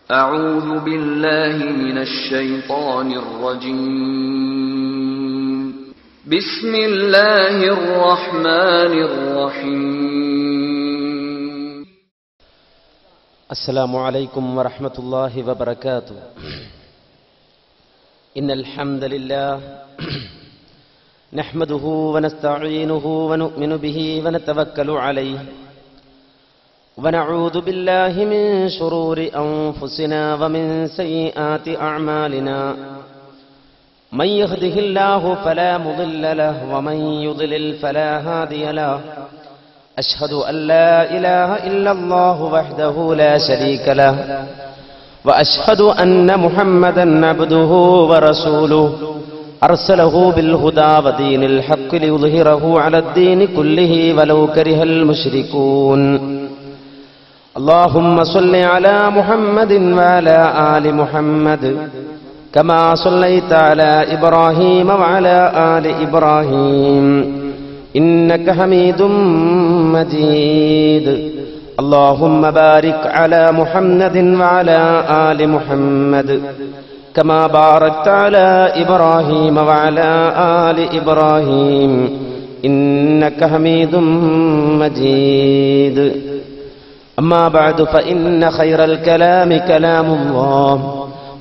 أعوذ بالله من الشيطان الرجيم بسم الله الرحمن الرحيم السلام عليكم ورحمة الله وبركاته إن الحمد لله نحمده ونستعينه ونؤمن به ونتوكل عليه ونعوذ بالله من شرور أنفسنا ومن سيئات أعمالنا من يهده الله فلا مضل له ومن يضلل فلا هادي له أشهد أن لا إله إلا الله وحده لا شريك له وأشهد أن محمدا عبده ورسوله أرسله بالهدى ودين الحق ليظهره على الدين كله ولو كره المشركون اللهم صل على محمد وعلى آل محمد كما صليت على إبراهيم وعلى آل إبراهيم إنك حميد مجيد اللهم بارك على محمد وعلى آل محمد كما باركت على إبراهيم وعلى آل إبراهيم إنك حميد مجيد أما بعد فإن خير الكلام كلام الله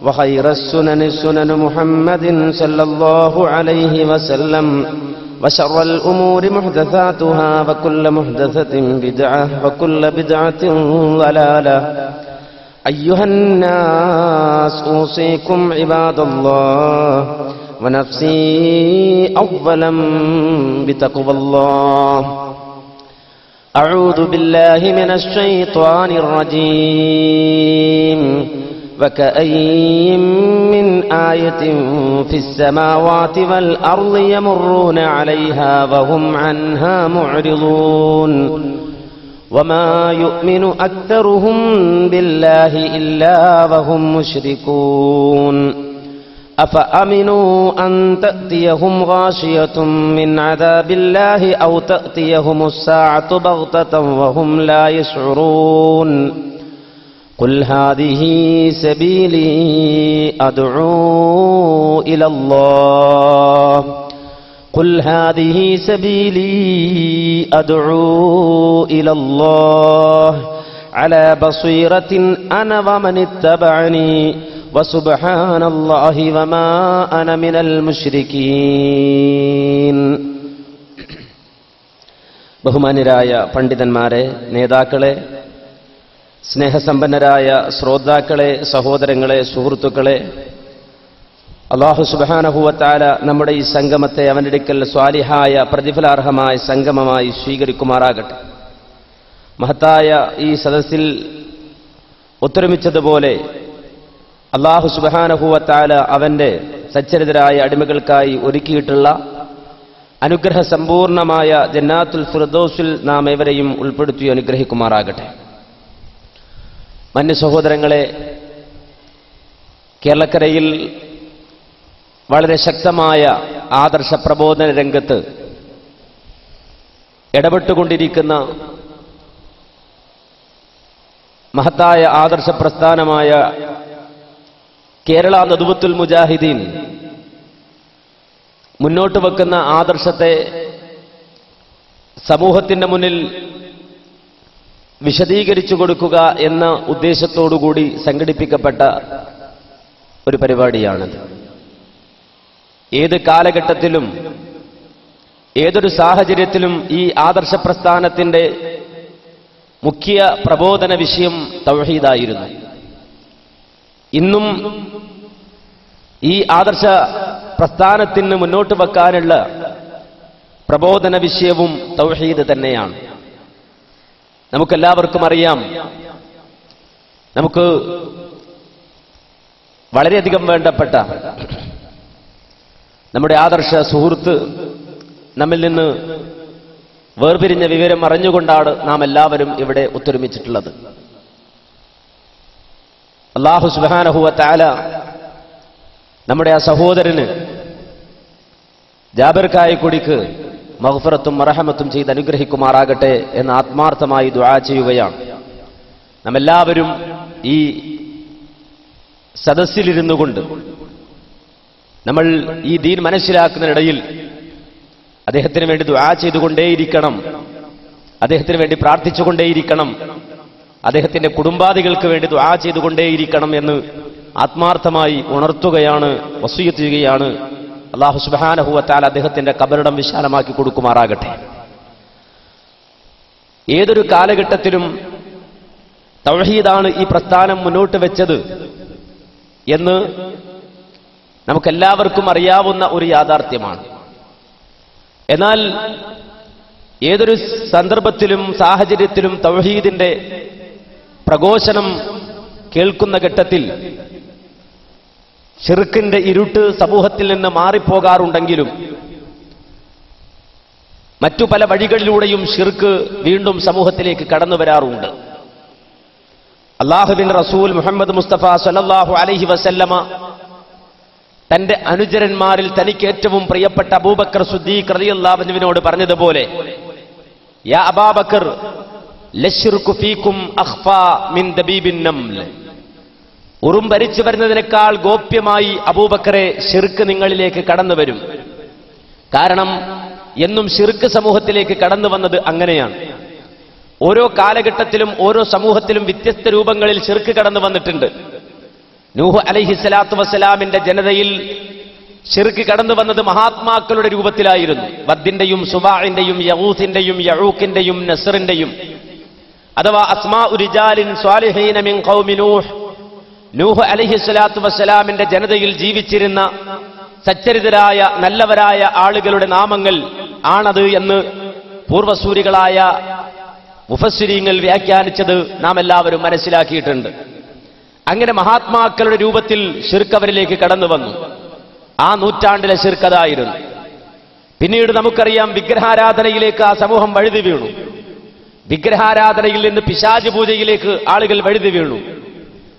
وخير السنن سنن محمد صلى الله عليه وسلم وشر الأمور محدثاتها وكل محدثة بدعة وكل بدعة ضلالة أيها الناس أوصيكم عباد الله ونفسي أولا بتقوى الله أعوذ بالله من الشيطان الرجيم وكأين من آية في السماوات والأرض يمرون عليها وهم عنها معرضون وما يؤمن أكثرهم بالله إلا وهم مشركون أفأمنوا أن تأتيهم غاشية من عذاب الله أو تأتيهم الساعة بغتة وهم لا يشعرون قل هذه سبيلي أدعو إلى الله قل هذه سبيلي أدعو إلى الله على بصيرة أنا ومن اتبعني وسبحان الله وما أنا من المشركين. ബഹുമാന്യരായ പണ്ഡിതന്മാരെ, നേതാക്കളെ, സ്നേഹസമ്പന്നരായ ശ്രോതാക്കളെ, സഹോദരങ്ങളെ, സുഹൃത്തുക്കളെ, അല്ലാഹു സുബ്ഹാനഹു വ തആല നമ്മുടെ ഈ സംഗമത്തെ അവന്റെ അടുക്കൽ സ്വാലിഹായ പ്രതിഫലാർഹമായ സംഗമമായി സ്വീകരിക്കുമാറാകട്ടെ. മഹത്തായ ഈ സദസ്സിൽ ഒത്തൊരുമിച്ചതുപോലെ അല്ലാഹു സുബ്ഹാനഹു വ തആല അവന്റെ സച്ചരിതരായ അടിമകൾക്കായി ഒരുക്കിയിട്ടുള്ള അനുഗ്രഹ സമ്പൂർണമായ ജന്നാത്തുൽ ഫിർദൗസിൽ നാം ഏവരെയും ഉൾപ്പെടുത്തി അനുഗ്രഹിക്കുമാറാകട്ടെ. മന്യ സഹോദരങ്ങളെ, കേരളക്കരയിൽ വളരെ ശക്തമായ ആദർശ പ്രബോധന രംഗത്ത് ഇടപെട്ടുകൊണ്ടിരിക്കുന്ന മഹത്തായ ആദർശ പ്രസ്ഥാനമായ കേരള നദ്വത്തുൽ മുജാഹിദീൻ മുന്നോട്ട് വെക്കുന്ന ആദർശത്തെ സമൂഹത്തിന്റെ മുന്നിൽ വിശദീകരിച്ചു കൊടുക്കുക എന്ന ഉദ്ദേശത്തോടുകൂടി സംഘടിപ്പിക്കപ്പെട്ട ഒരു പരിപാടിയാണത്. ഏത് കാലഘട്ടത്തിലും ഏതൊരു സാഹചര്യത്തിലും ഈ ആദർശ പ്രസ്ഥാനത്തിന്റെ മുഖ്യ പ്രബോധന വിഷയം തൗഹീദായിരുന്നു. ഇന്നും ഈ ആദർശ പ്രസ്ഥാനത്തിന് മുന്നോട്ട് വെക്കാനുള്ള പ്രബോധന വിഷയവും തൗഹീദ് തന്നെയാണ്. നമുക്കെല്ലാവർക്കും അറിയാം, നമുക്ക് വളരെയധികം വേണ്ടപ്പെട്ട നമ്മുടെ ആദർശ സുഹൃത്ത് നമ്മിൽ നിന്ന് വേർപിരിഞ്ഞ വിവരം അറിഞ്ഞുകൊണ്ടാണ് നാം എല്ലാവരും ഇവിടെ ഒത്തൊരുമിച്ചിട്ടുള്ളത്. അല്ലാഹു സുബ്ഹാനഹു വ തആല നമ്മുടെ ആ സഹോദരന് ജാബിർ കായക്കുടിക്ക് മഗ്ഫിറത്തും മർഹമത്തും ചെയ്ത് അനുഗ്രഹിക്കുമാറാകട്ടെ എന്ന് ആത്മാർത്ഥമായി ദുആ ചെയ്യുകയാണ്. നമ്മെല്ലാവരും ഈ സദസ്സിലിരുന്നു കൊണ്ട് നമ്മൾ ഈ ദീൻ മനസ്സിലാക്കുന്നതിനിടയിൽ അദ്ദേഹത്തിന് വേണ്ടി ദുആ ചെയ്തുകൊണ്ടേയിരിക്കണം, അദ്ദേഹത്തിന് വേണ്ടി പ്രാർത്ഥിച്ചുകൊണ്ടേയിരിക്കണം, അദ്ദേഹത്തിന്റെ കുടുംബാദികൾക്ക് വേണ്ടി ദുആ ചെയ്തുകൊണ്ടേയിരിക്കണം എന്ന് ആത്മാർത്ഥമായി ഉണർത്തുകയാണ്, വസിയ്യത്ത് ചെയ്യുകയാണ്. അല്ലാഹു സുബ്ഹാനഹു വ തആല അദ്ദേഹത്തിന്റെ ഖബറിടം വിശാലമാക്കി കൊടുക്കുമാറാകട്ടെ. ഏതൊരു കാലഘട്ടത്തിലും തൗഹീദാണ് ഈ പ്രസ്ഥാനം മുന്നോട്ട് വെച്ചത് എന്ന് നമുക്കെല്ലാവർക്കും അറിയാവുന്ന ഒരു യാഥാർത്ഥ്യമാണ്. എന്നാൽ ഏതൊരു സന്ദർഭത്തിലും സാഹചര്യത്തിലും തൗഹീദിന്റെ പ്രഘോഷണം കേൾക്കുന്ന ഘട്ടത്തിൽ ശിർക്കിന്റെ ഇരുട്ട് സമൂഹത്തിൽ നിന്ന് മാറിപ്പോകാറുണ്ടെങ്കിലും മറ്റു പല വഴികളിലൂടെയും ശിർക്ക് വീണ്ടും സമൂഹത്തിലേക്ക് കടന്നു വരാറുണ്ട്. അല്ലാഹുവിന്റെ റസൂൽ മുഹമ്മദ് മുസ്തഫ സല്ലല്ലാഹു അലൈഹി വസല്ലമ തന്റെ അനുചരന്മാരിൽ തനിക്ക് ഏറ്റവും പ്രിയപ്പെട്ട അബൂബക്കർ സിദ്ദീഖ് റളിയല്ലാഹു അൻഹുവിനോട് പറഞ്ഞതുപോലെ, യാ അബൂബക്കർ ലശ്ശിർകു ഫീകും അഖ്ഫാ മിൻ ദബീബിൻ നംൽ, ഉറുമ്പരിച്ചു വരുന്നതിനേക്കാൾ ഗോപ്യമായി അബൂബക്കറെ ശിർക്ക് നിങ്ങളിലേക്ക് കടന്നു വരും. കാരണം എന്നും ശിർക്ക് സമൂഹത്തിലേക്ക് കടന്നു വന്നത് അങ്ങനെയാണ്. ഓരോ കാലഘട്ടത്തിലും ഓരോ സമൂഹത്തിലും വ്യത്യസ്ത രൂപങ്ങളിൽ ശിർക്ക് കടന്നു വന്നിട്ടുണ്ട്. നൂഹ് അലൈഹിസ്സലാത്തു വസ്സലാമിന്റെ ജനതയിൽ ശിർക്ക് കടന്നു വന്നത് മഹാത്മാക്കളുടെ രൂപത്തിലായിരുന്നു. വദ്ദിന്റെയും സുബാഇന്റെയും യഗൂസിന്റെയും യഊഖിന്റെയും നസ്റിന്റെയും, അഥവാ അസ്മാഉ റിജാലിൻ സ്വാലിഹീന മിൻ ഖൗമി നൂഹ്. നൂഹ് അലൈഹിസ്സലാത്തു വസ്സലാമിന്റെ ജനതയിൽ ജീവിച്ചിരുന്ന സച്ചരിതരായ നല്ലവരായ ആളുകളുടെ നാമങ്ങൾ ആണത് എന്ന് പൂർവസൂരികളായ മുഫസ്സിരീങ്ങൾ വ്യാഖ്യാനിച്ചത് നാം എല്ലാവരും മനസ്സിലാക്കിയിട്ടുണ്ട്. അങ്ങനെ മഹാത്മാക്കളുടെ രൂപത്തിൽ ശിർക്ക് അവരിലേക്ക് കടന്നു വന്നു. ആ നൂറ്റാണ്ടിലെ ശിർക്ക് അതായിരുന്നു. പിന്നീട് നമുക്കറിയാം, വിഗ്രഹാരാധനയിലേക്ക് ആ സമൂഹം വഴുതി വീണു. വിഗ്രഹാരാധനയിൽ നിന്ന് പിശാച് പൂജയിലേക്ക് ആളുകൾ വഴുതി വീണു.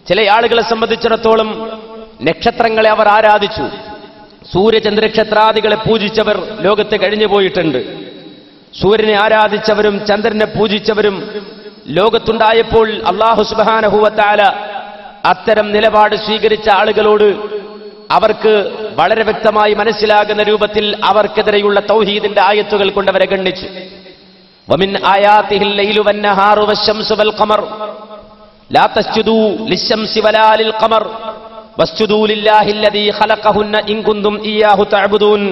ചില ആളുകളെ സംബന്ധിച്ചിടത്തോളം നക്ഷത്രങ്ങളെ അവർ ആരാധിച്ചു. സൂര്യചന്ദ്രനക്ഷത്രാദികളെ പൂജിച്ചവർ ലോകത്ത് കഴിഞ്ഞു പോയിട്ടുണ്ട്. സൂര്യനെ ആരാധിച്ചവരും ചന്ദ്രനെ പൂജിച്ചവരും ലോകത്തുണ്ടായപ്പോൾ അല്ലാഹു സുബ്ഹാനഹു വ തആല അത്തരം നിലപാട് സ്വീകരിച്ച ആളുകളോട് അവർക്ക് വളരെ വ്യക്തമായി മനസ്സിലാകുന്ന രൂപത്തിൽ അവർക്കെതിരെയുള്ള തൗഹീദിന്റെ ആയത്തുകൾ കൊണ്ടവരെ ഗണ്ണിച്ചു. വമിൻ ആയാതിഹിൽ ലൈലു വന്നഹാറു വശംസു വൽ ഖമർ ലാ തസ്ജുദൂ ലിശംസി വലാ ലിൽ ഖമർ വസ്ജുദൂ ലില്ലാഹി അല്ലദീ ഖലഖഹുന്ന ഇൻ കുൻതും ഇയ്യാഹു തഅബുദൂൻ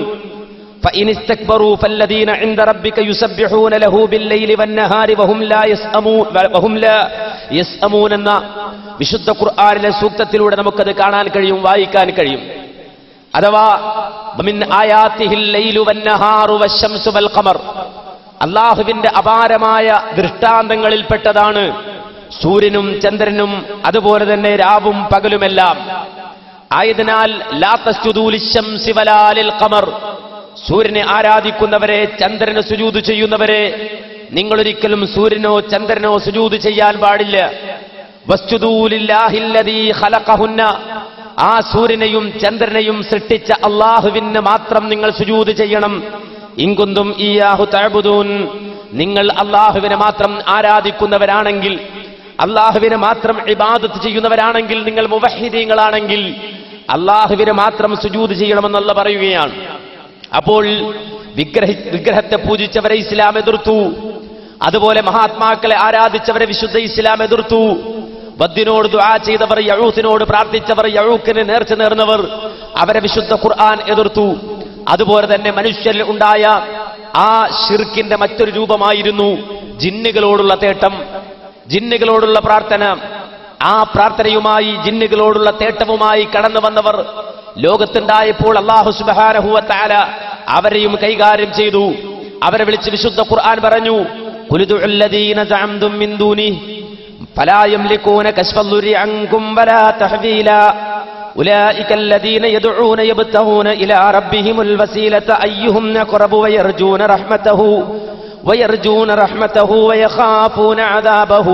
ഫഇൻ ഇസ്തക്ബറൂ ഫല്ലദീന ഇൻദ റബ്ബിക യുസബ്ബിഹൂന ലഹു ബില്ലൈലി വന്നഹാരി വഹും ലാ യസ്അമൂൻ എന്ന വിശുദ്ധ ഖുർആനിലെ സൂക്തത്തിലൂടെ നമുക്കത് കാണാൻ കഴിയും, വായിക്കാൻ കഴിയും. അഥവാ മിൻ ആയാതിഹിൽ ലൈലു വന്നഹാറു വശംസു വൽ ഖമർ, അല്ലാഹുവിന്റെ അപാരമായ ദൃഷ്ടാന്തങ്ങളിൽപ്പെട്ടതാണ് സൂര്യനും ചന്ദ്രനും അതുപോലെ തന്നെ രാവും പകലുമെല്ലാം. ആയതിനാൽ ലാ തസ്ജുദൂ ലിശംസി വലാ ലിൽ ഖമർ, സൂര്യനെ ആരാധിക്കുന്നവരെ, ചന്ദ്രന് സുജൂദ് ചെയ്യുന്നവരെ നിങ്ങളൊരിക്കലും സൂര്യനോ ചന്ദ്രനോ സുജൂദ് ചെയ്യാൻ പാടില്ല. വസ്ജുദൂ ലില്ലാഹി അല്ലദീ ഖലഖഹുന്ന, ആ സൂര്യനെയും ചന്ദ്രനെയും സൃഷ്ടിച്ച അല്ലാഹുവിന് മാത്രം നിങ്ങൾ സുജൂദ് ചെയ്യണം. ഇൻ കുന്തും ഇയ്യാഹു തഅബുദൂൻ, നിങ്ങൾ അല്ലാഹുവിനെ മാത്രം ആരാധിക്കുന്നവരാണെങ്കിൽ, അല്ലാഹുവിനെ മാത്രം ഇബാദത്ത് ചെയ്യുന്നവരാണെങ്കിൽ, നിങ്ങൾ മുവഹ്ഹിദീങ്ങളാണെങ്കിൽ അല്ലാഹുവിനെ മാത്രം സുജൂദ് ചെയ്യണമെന്നുള്ള പറയുകയാണ്. അപ്പോൾ വിഗ്രഹത്തെ പൂജിച്ചവരെ ഇസ്ലാം എതിർത്തു. അതുപോലെ മഹാത്മാക്കളെ ആരാധിച്ചവരെ വിശുദ്ധ ഇസ്ലാം എതിർത്തു. വദ്ദിനോട് ദുആ ചെയ്തവർ, യഊസിനോട് പ്രാർത്ഥിച്ചവർ, യഊക്കിന് നേർച്ച നേർന്നവർ, അവരെ വിശുദ്ധ ഖുർആൻ എതിർത്തു. അതുപോലെ തന്നെ മനുഷ്യരിൽ ഉണ്ടായ ആ ശിർക്കിന്റെ മറ്റൊരു രൂപമായിരുന്നു ജിന്നുകളോടുള്ള തേട്ടം, ജിന്നുകളോടുള്ള പ്രാർത്ഥന. ആ പ്രാർത്ഥനയുമായി ജിന്നുകളോടുള്ള തേട്ടവുമായി കടന്നു വന്നവർ ലോകത്തുണ്ടായപ്പോൾ അല്ലാഹു സുബ്ഹാനഹു വ തആല അവരെയും കൈകാര്യം ചെയ്തു. അവരെ വിളിച്ച് വിശുദ്ധ ഖുർആൻ പറഞ്ഞു, ഖുൽദുൽ ലദീന സഅംതും മിൻ ദൂനി ഫലാ യംലികൂന കശ്ഫൽ ദുരി അൻകും വലാ തഹ്വീലാ ഉലൈക الذين يدعون يبتغون الى ربهم الوسيله ايهم اقرب ويرجون رحمته ويخافون عذابه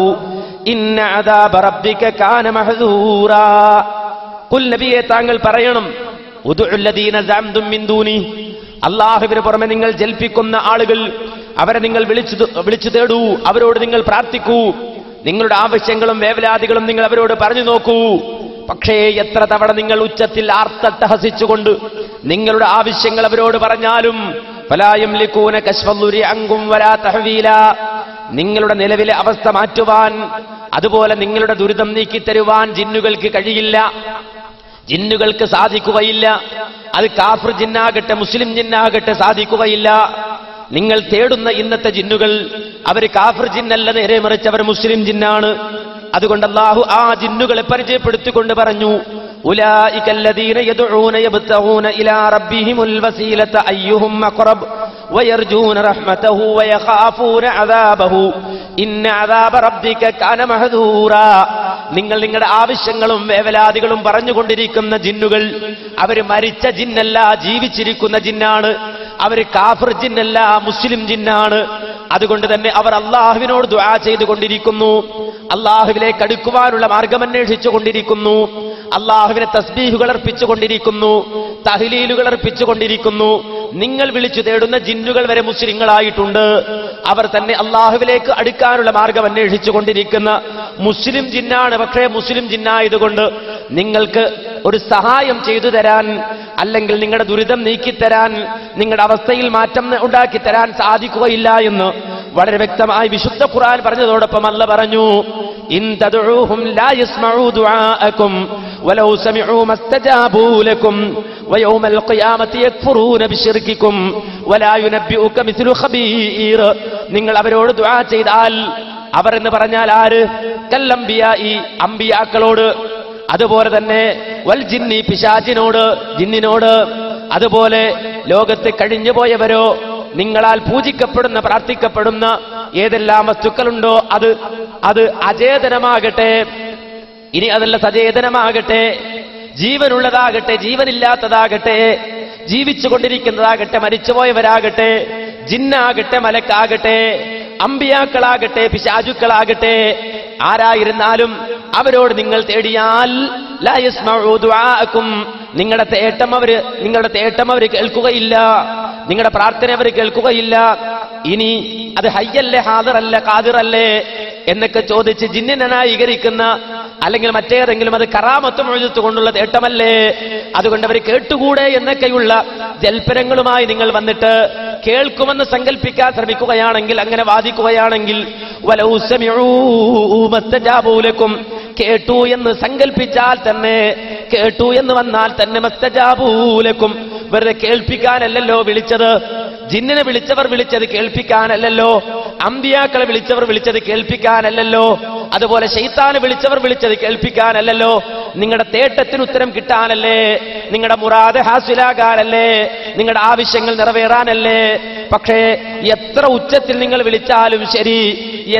ان عذاب ربك كان محذورا. ഖുൽ നബിയെ താങ്കൾ പറയണം, ഉദുഉൽ ലദീന സഅംതും മിൻ ദൂനി, അല്ലാഹുവിനെ പുറമെ നിങ്ങൾ ജൽപ്പിക്കുന്ന ആളുകൾ, അവരെ നിങ്ങൾ വിളിച്ചു തേടൂ, അവരോട് നിങ്ങൾ പ്രാർത്ഥിക്കൂ, നിങ്ങളുടെ ആവശ്യങ്ങളും വേവലാദികളും നിങ്ങൾ അവരോട് പറഞ്ഞു നോക്കൂ. പക്ഷേ എത്ര തവണ നിങ്ങൾ ഉച്ചത്തിൽ ആർത്തട്ടഹസിച്ചുകൊണ്ട് നിങ്ങളുടെ ആവശ്യങ്ങൾ അവരോട് പറഞ്ഞാലും ഫലാ യംലികൂന കശ്ഫദ്ദുരി അൻകും വലാ തഹ്വീല, നിങ്ങളുടെ നിലവിലെ അവസ്ഥ മാറ്റുവാൻ, അതുപോലെ നിങ്ങളുടെ ദുരിതം നീക്കിത്തരുവാൻ ജിന്നുകൾക്ക് കഴിയില്ല, ജിന്നുകൾക്ക് സാധിക്കുകയില്ല. അത് കാഫിർ ജിന്നാകട്ടെ മുസ്ലിം ജിന്നാകട്ടെ സാധിക്കുകയില്ല. നിങ്ങൾ തേടുന്ന ഇന്നത്തെ ജിന്നുകൾ അവർ കാഫിർ ജിന്നല്ല, നേരെ മറിച്ച് അവർ മുസ്ലിം ജിന്നാണ്. അതുകൊണ്ട് അല്ലാഹു ആ ജിന്നുകളെ പരിചയപ്പെടുത്തിക്കൊണ്ട് പറഞ്ഞു, ഉലൈക അല്ലദീന യദ്ഊന യബ്തഗൂന ഇലാ റബ്ബിഹിമുൽ വസീലത അയ്യുഹും അഖറബ് വയർജൂന റഹ്മതഹു വയഖാഫൂന അദാബഹു ഇന്ന അദാബ റബ്ബിക കാന മഹ്ദൂറാ. നിങ്ങൾ നിങ്ങളുടെ ആവശ്യങ്ങളും വേവലാദികളും പറഞ്ഞുകൊണ്ടിരിക്കുന്ന ജിന്നുകൾ അവർ മരിച്ച ജിന്നല്ല, ജീവിച്ചിരിക്കുന്ന ജിന്നാണ്. അവർ കാഫിർ ജിന്നല്ല, മുസ്ലിം ജിന്നാണ്. അതുകൊണ്ട് തന്നെ അവർ അള്ളാഹുവിനോട് ദുആ ചെയ്തുകൊണ്ടിരിക്കുന്നു, അള്ളാഹുവിലേക്ക് അടുക്കുവാനുള്ള മാർഗം അന്വേഷിച്ചു കൊണ്ടിരിക്കുന്നു, അള്ളാഹുവിനെ തസ്ബീഹുകൾ അർപ്പിച്ചുകൊണ്ടിരിക്കുന്നു, തഹ്ലീലുകൾ അർപ്പിച്ചുകൊണ്ടിരിക്കുന്നു. നിങ്ങൾ വിളിച്ചു തേടുന്ന ജിന്നുകൾ വരെ മുസ്ലിങ്ങളായിട്ടുണ്ട്. അവർ തന്നെ അള്ളാഹുവിലേക്ക് അടുക്കാനുള്ള മാർഗം അന്വേഷിച്ചു കൊണ്ടിരിക്കുന്ന മുസ്ലിം ജിന്നാണ്. പക്ഷേ മുസ്ലിം ജിന്നായതുകൊണ്ട് നിങ്ങൾക്ക് ഒരു സഹായം ചെയ്തു തരാൻ, അല്ലെങ്കിൽ നിങ്ങളുടെ ദുരിതം നീക്കിത്തരാൻ, നിങ്ങളുടെ അവസ്ഥയിൽ മാറ്റം ഉണ്ടാക്കിത്തരാൻ സാധിക്കുകയില്ല എന്ന് വളരെ വ്യക്തമായി വിശുദ്ധ ഖുർആൻ പറഞ്ഞതോടൊപ്പം അല്ലാഹു പറഞ്ഞു, ഇൻ തദ്ഉഹും ലാ യസ്മഉ ദുആഅകും വലൗ സമിഉ മസ്തജാബൂ ലക്കും വയൗമൽ ഖിയാമത്തി യക്ഫുറൂന ബിശിർകികും വലാ യുനബ്ബിഉക മിസ്ലു ഖബീർ. നിങ്ങൾ അവരോട് ദുആ ചെയ്താൽ, അവർ എന്ന് പറഞ്ഞാൽ ആര്? കല്ലംബിയായി, അമ്പിയാക്കളോട്, അതുപോലെ തന്നെ വൽ ജിന്നി, പിശാചിനോട്, ജിന്നിനോട്, അതുപോലെ ലോകത്ത് കഴിഞ്ഞുപോയവരോ നിങ്ങളാൽ പൂജിക്കപ്പെടുന്ന പ്രാർത്ഥിക്കപ്പെടുന്ന ഏതെല്ലാം വസ്തുക്കളുണ്ടോ അത് അചേതനമാകട്ടെ, ഇനി അതല്ല സചേതനമാകട്ടെ, ജീവനുള്ളതാകട്ടെ ജീവനില്ലാത്തതാകട്ടെ, ജീവിച്ചുകൊണ്ടിരിക്കുന്നതാകട്ടെ മരിച്ചുപോയവരാകട്ടെ, ജിന്നാകട്ടെ മലക്കാകട്ടെ, അമ്പിയാക്കളാകട്ടെ പിശാചുക്കളാകട്ടെ, ആരായിരുന്നാലും അവരോട് നിങ്ങൾ തേടിയാൽ ലാ യസ്മഉ ദുആഅകും, നിങ്ങളുടെ തേട്ടം അവർ കേൾക്കുകയില്ല, നിങ്ങളുടെ പ്രാർത്ഥന അവർ കേൾക്കുകയില്ല. ഇനി അത് ഹയ്യല്ലേ ഹാദിറല്ലേ ഖാദിറല്ലേ എന്നൊക്കെ ചോദിച്ച് ജിന്നിനെ ന്യായീകരിക്കുന്ന, അല്ലെങ്കിൽ മറ്റേതെങ്കിലും അത് കറാമത്തും മുഅ്ജിസത്ത് കൊണ്ടുള്ള തേട്ടമല്ലേ, അതുകൊണ്ട് അവർ കേട്ടുകൂടെ എന്നൊക്കെയുള്ള ജൽപ്പനങ്ങളുമായി നിങ്ങൾ വന്നിട്ട് കേൾക്കുമെന്ന് സങ്കല്പിക്കാൻ ശ്രമിക്കുകയാണെങ്കിൽ, അങ്ങനെ വാദിക്കുകയാണെങ്കിൽ, വലൗ സമിഉ മസ്തജാബൂ ലക്കും, കേട്ടു എന്ന് സങ്കല്പിച്ചാൽ തന്നെ, കേട്ടു എന്ന് വന്നാൽ തന്നെ മസ്തജാബൂ ലക്കും, വെറുതെ കേൾപ്പിക്കാനല്ലല്ലോ വിളിച്ചത്. ജിന്നിനെ വിളിച്ചവർ വിളിച്ചത് കേൾപ്പിക്കാനല്ലല്ലോ, അമ്പിയാക്കളെ വിളിച്ചവർ വിളിച്ചത് കേൾപ്പിക്കാനല്ലല്ലോ, അതുപോലെ ശൈത്താനെ വിളിച്ചവർ വിളിച്ചത് കേൾപ്പിക്കാനല്ലല്ലോ, നിങ്ങളുടെ തേട്ടത്തിന് ഉത്തരം കിട്ടാനല്ലേ, നിങ്ങളുടെ മുറാദ് ഹാസിലാകാനല്ലേ, നിങ്ങളുടെ ആവശ്യങ്ങൾ നിറവേറാനല്ലേ. പക്ഷേ എത്ര ഉച്ചത്തിൽ നിങ്ങൾ വിളിച്ചാലും ശരി,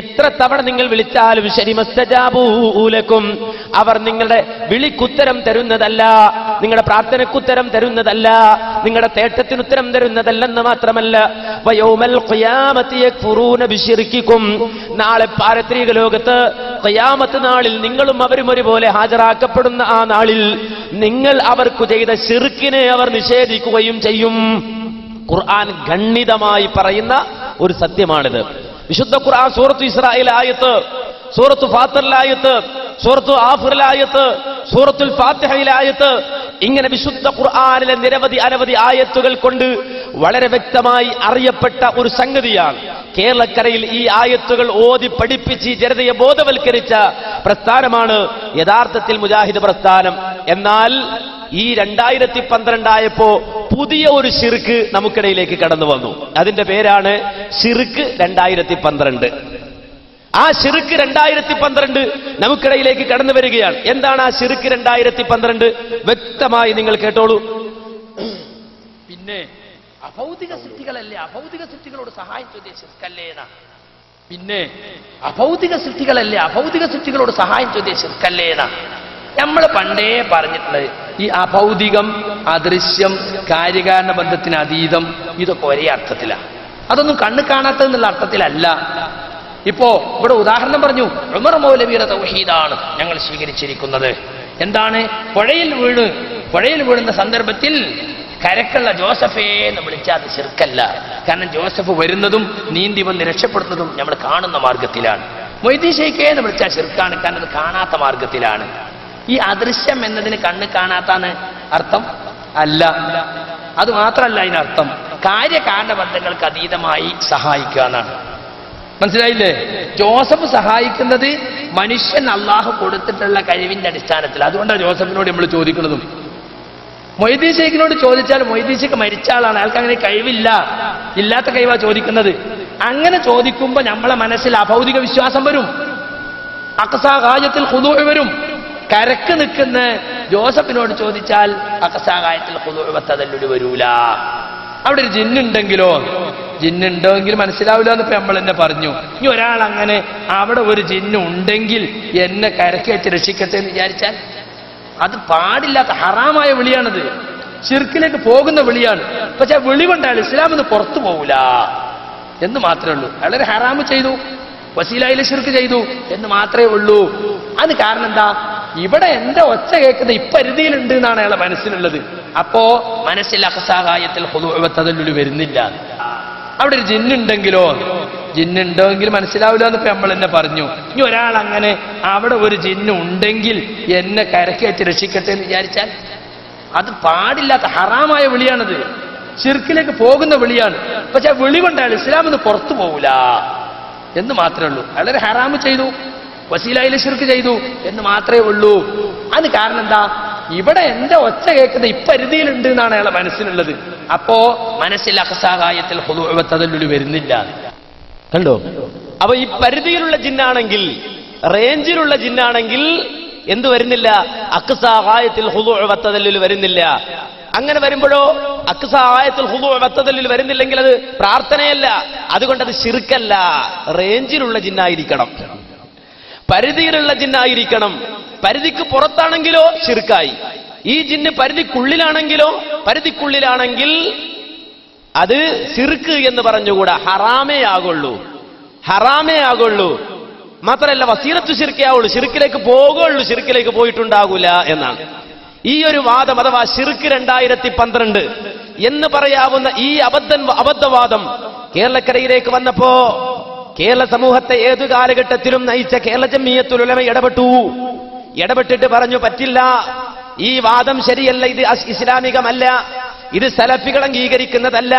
എത്ര തവണ നിങ്ങൾ വിളിച്ചാലും ശരി, മസ്തജാബൂ ലക്കും, അവർ നിങ്ങളുടെ വിളിക്കുത്തരം തരുന്നതല്ല, നിങ്ങളുടെ പ്രാർത്ഥനക്കുത്തരം തരുന്നതല്ല, നിങ്ങളുടെ തേട്ടത്തിനുത്തരം തരുന്നതല്ലെന്ന് മാത്രമല്ല, വയൗമൽ ഖിയാമത്തി യക്ഫുറൂന ബിശിർകികും, നാളെ പാരത്രിക ലോകത്ത് ഖിയാമത്ത് നാളിൽ നിങ്ങളും അവരും ഒരുപോലെ ഹാജരാക്കപ്പെടുന്ന ആ നാളിൽ നിങ്ങൾ അവർക്ക് ചെയ്ത ശിർക്കിനെ അവർ നിഷേധിക്കുകയും ചെയ്യും. ഖുർആൻ ഗണ്ണിതമായി പറയുന്ന ഒരു സത്യമാണിത്. വിശുദ്ധ ഖുർആൻ സൂറത്തു ഇസ്രായേൽ ആയത്ത്, സൂറത്തു ഫാത്തിറിലായത്ത്, സൂറത്തു ആഫിറിലായത്ത്, സൂറത്തുൽ ഫാത്തിഹയിലായത്ത്, ഇങ്ങനെ വിശുദ്ധ ഖുർആനിലെ അനവധി ആയത്തുകൾ കൊണ്ട് വളരെ വ്യക്തമായി അറിയപ്പെട്ട ഒരു സംഗതിയാണ്. കേരളക്കരയിൽ ഈ ആയത്തുകൾ ഓതി പഠിപ്പിച്ച് ഈ ജനതയെ ബോധവൽക്കരിച്ച പ്രസ്ഥാനമാണ് യഥാർത്ഥത്തിൽ മുജാഹിദ് പ്രസ്ഥാനം. എന്നാൽ ഈ 2012 ആയപ്പോ പുതിയ ഒരു ശിർക്ക് നമുക്കിടയിലേക്ക് കടന്നു വന്നു. അതിന്റെ പേരാണ് ശിർക്ക് 2012. ആ ശിർക്ക് 2012 നമുക്കിടയിലേക്ക് കടന്നു വരികയാണ്. എന്താണ് ആ ശിർക്ക് 2012? വ്യക്തമായി നിങ്ങൾ കേട്ടോളൂ. പിന്നെ അഭൗതിക സൃഷ്ടികളല്ലേ, അഭൗതിക സൃഷ്ടികളോട് സഹായം ചോദിയ ശിർക്കല്ലേന. പിന്നെ അഭൗതിക സൃഷ്ടികളല്ലേ, അഭൗതിക സൃഷ്ടികളോട് സഹായം ചോദിയ ശിർക്കല്ലേന. നമ്മൾ പണ്ടേ പറഞ്ഞിട്ടുള്ളത് ഈ അഭൗതികം, അദൃശ്യം, കാര്യകാരണ ബന്ധത്തിന് അതീതം, ഇതൊക്കെ ഒരേ അർത്ഥത്തിലാണ്. അതൊന്നും കണ്ണ് കാണാത്തതെന്നുള്ള അർത്ഥത്തിലല്ല. ഇപ്പോ ഇവിടെ ഉദാഹരണം പറഞ്ഞു, ഉമർ മൗലവിയുടെ തൗഹീദാണ് ഞങ്ങൾ സ്വീകരിച്ചിരിക്കുന്നത്. എന്താണ്? പുഴയിൽ വീഴുന്ന സന്ദർഭത്തിൽ കരക്കുള്ള ജോസഫേ എന്ന് വിളിച്ചാൽ അത് ശിർക്കല്ല. കാരണം ജോസഫ് വരുന്നതും നീന്തി വന്ന് രക്ഷപ്പെടുന്നതും നമ്മൾ കാണുന്ന മാർഗത്തിലാണ്. മൊയ്തീൻ ശൈഖേ എന്ന് വിളിച്ചാൽ ശിർക്കാണ്, കാരണം അത് കാണാത്ത മാർഗത്തിലാണ്. ഈ അദൃശ്യം എന്നതിന് കണ്ണ് കാണാത്താണ് അർത്ഥം അല്ല. അത് മാത്രമല്ല അതിനർത്ഥം കാര്യകാരണ ബന്ധങ്ങൾക്ക് അതീതമായി സഹായിക്കുക എന്നാണ്. മനസ്സിലായില്ലേ? ജോസഫ് സഹായിക്കുന്നത് മനുഷ്യൻ അള്ളാഹു കൊടുത്തിട്ടുള്ള കഴിവിന്റെ അടിസ്ഥാനത്തിൽ. അതുകൊണ്ടാണ് ജോസഫിനോട് നമ്മൾ ചോദിക്കുന്നതും. മൊയ്തീൻ ശൈഖിനോട് ചോദിച്ചാൽ മൊയ്തീൻ ശൈഖ് മരിച്ച ആളാണ്, അയാൾക്ക് അങ്ങനെ കഴിവില്ല, ഇല്ലാത്ത കഴിവാ ചോദിക്കുന്നത്. അങ്ങനെ ചോദിക്കുമ്പോൾ നമ്മളെ മനസ്സിൽ അഭൗതിക വിശ്വാസം വരും, അഖ്സാ ഗായത്തിൽ ഖുദൂഉ വരും. കരക്ക് നിൽക്കുന്ന ജോസഫിനോട് ചോദിച്ചാൽ അഖ്സാ ഗായത്തിൽ ഖുദൂഉ വതദല്ലുൽ വരൂല. അവിടെ ഒരു ജിന്നുണ്ടെങ്കിലോ, ജിന്നുണ്ടെങ്കിൽ മനസ്സിലാവില്ല എന്നിപ്പോ നമ്മൾ എന്നെ പറഞ്ഞു. ഇനി ഒരാൾ അങ്ങനെ അവിടെ ഒരു ജിന്നു ഉണ്ടെങ്കിൽ എന്നെ കരക്ക് വെച്ച് രക്ഷിക്കട്ടെ എന്ന് വിചാരിച്ചാൽ അത് പാടില്ലാത്ത ഹറാമായ വിളിയാണത്, ശിർക്കിലേക്ക് പോകുന്ന വിളിയാണ്. പക്ഷെ വിളി കൊണ്ട് അയാൾ ഇസ്ലാമിൽ നിന്ന് പുറത്തു പോകൂല എന്ന് മാത്രമേ ഉള്ളൂ. അയാളൊരു ഹറാമ് ചെയ്തു, വസീലയിൽ ശിർക്ക് ചെയ്തു എന്ന് മാത്രമേ ഉള്ളൂ. അതിന് കാരണം എന്താ? ഇവിടെ എന്റെ ഒച്ച കേൾക്കുന്ന ഇപ്പരിധിയിലുണ്ട് എന്നാണ് അയാളെ മനസ്സിലുള്ളത്. അപ്പോ മനസ്സിൽ അഖ്സാ ഗായത്തിൽ ഖുദൂഉ വതദല്ലുൽ വരുന്നില്ല. അവിടെ ഒരു ജിന്നുണ്ടെങ്കിലോ, ജിന്നുണ്ടെങ്കിൽ മനസ്സിലാവില്ല എന്നിപ്പോ നമ്മൾ എന്നെ പറഞ്ഞു. ഇനി ഒരാൾ അങ്ങനെ അവിടെ ഒരു ജിന്നു ഉണ്ടെങ്കിൽ എന്നെ കരക്ക് വെച്ച് രക്ഷിക്കട്ടെ എന്ന് വിചാരിച്ചാൽ അത് പാടില്ലാത്ത ഹറാമായ വിളിയാണത്, ശിർക്കിലേക്ക് പോകുന്ന വിളിയാണ്. പക്ഷെ ആ വിളി കൊണ്ട് അയാൾ ഇസ്ലാമിൽ നിന്ന് പുറത്തു പോകൂല എന്ന് മാത്രമേ ഉള്ളൂ. അയാളൊരു ഹറാമ് ചെയ്തു, വസീലയിൽ ശിർക്ക് ചെയ്തു എന്ന് മാത്രമേ ഉള്ളൂ. അതിന് കാരണം എന്താ? ഇവിടെ എന്റെ ഒച്ച കേൾക്കുന്ന ഇപ്പരിധിയിലുണ്ട് എന്നാണ് അയാളെ മനസ്സിലുള്ളത്. അപ്പോ മനസ്സിൽ അഖ്സാ ഗായത്തിൽ ഖുദൂഉ വതദല്ലുൽ വരുന്നില്ല. കണ്ടോ? അപ്പൊ ഈ പരിധിയിലുള്ള ജിന്നാണെങ്കിൽ, റേഞ്ചിലുള്ള ജിന്നാണെങ്കിൽ എന്ത് വരുന്നില്ല? അഖ്സാ ഗായത്തിൽ ഖുദൂഉ വതദല്ലുൽ വരുന്നില്ല. അങ്ങനെ വരുമ്പോഴോ അഖ്സാ ഗായത്തിൽ ഖുദൂഉ വതദല്ലുൽ വരുന്നില്ലെങ്കിൽ അത് പ്രാർത്ഥനയല്ല, അതുകൊണ്ട് അത് ശിർക്കല്ല. റേഞ്ചിലുള്ള ജിന്നായിരിക്കണം, പരിധിയിലുള്ള ജിന്നായിരിക്കണം. പരിധിക്ക് പുറത്താണെങ്കിലോ ശിർക്കായി. ഈ ജിന്ന് പരിധിക്കുള്ളിലാണെങ്കിൽ അത് ശിർക്ക് എന്ന് പറഞ്ഞുകൂടാ, ഹറാമേ ആകുള്ളൂ. മാത്രമല്ല വസീലത്തു ശിർക്കേ ആവുള്ളൂ, ശിർക്കിലേക്ക് പോകുള്ളൂ, ശിർക്കിലേക്ക് പോയിട്ടുണ്ടാകൂല എന്നാണ് ഈ ഒരു വാദം. അഥവാ ശിർക്ക് 2012 എന്ന് പറയാവുന്ന ഈ അബദ്ധവാദം കേരളക്കരയിലേക്ക് വന്നപ്പോ കേരള സമൂഹത്തെ ഏതു കാലഘട്ടത്തിലും നയിച്ച കേരള ജംഇയ്യത്തുൽ ഉലമ ഇടപെട്ടിട്ട് പറഞ്ഞു, പറ്റില്ല, ഈ വാദം ശരിയല്ല, ഇത് ഇസ്ലാമികമല്ല, ഇത് സലഫികൾ അംഗീകരിക്കുന്നതല്ല,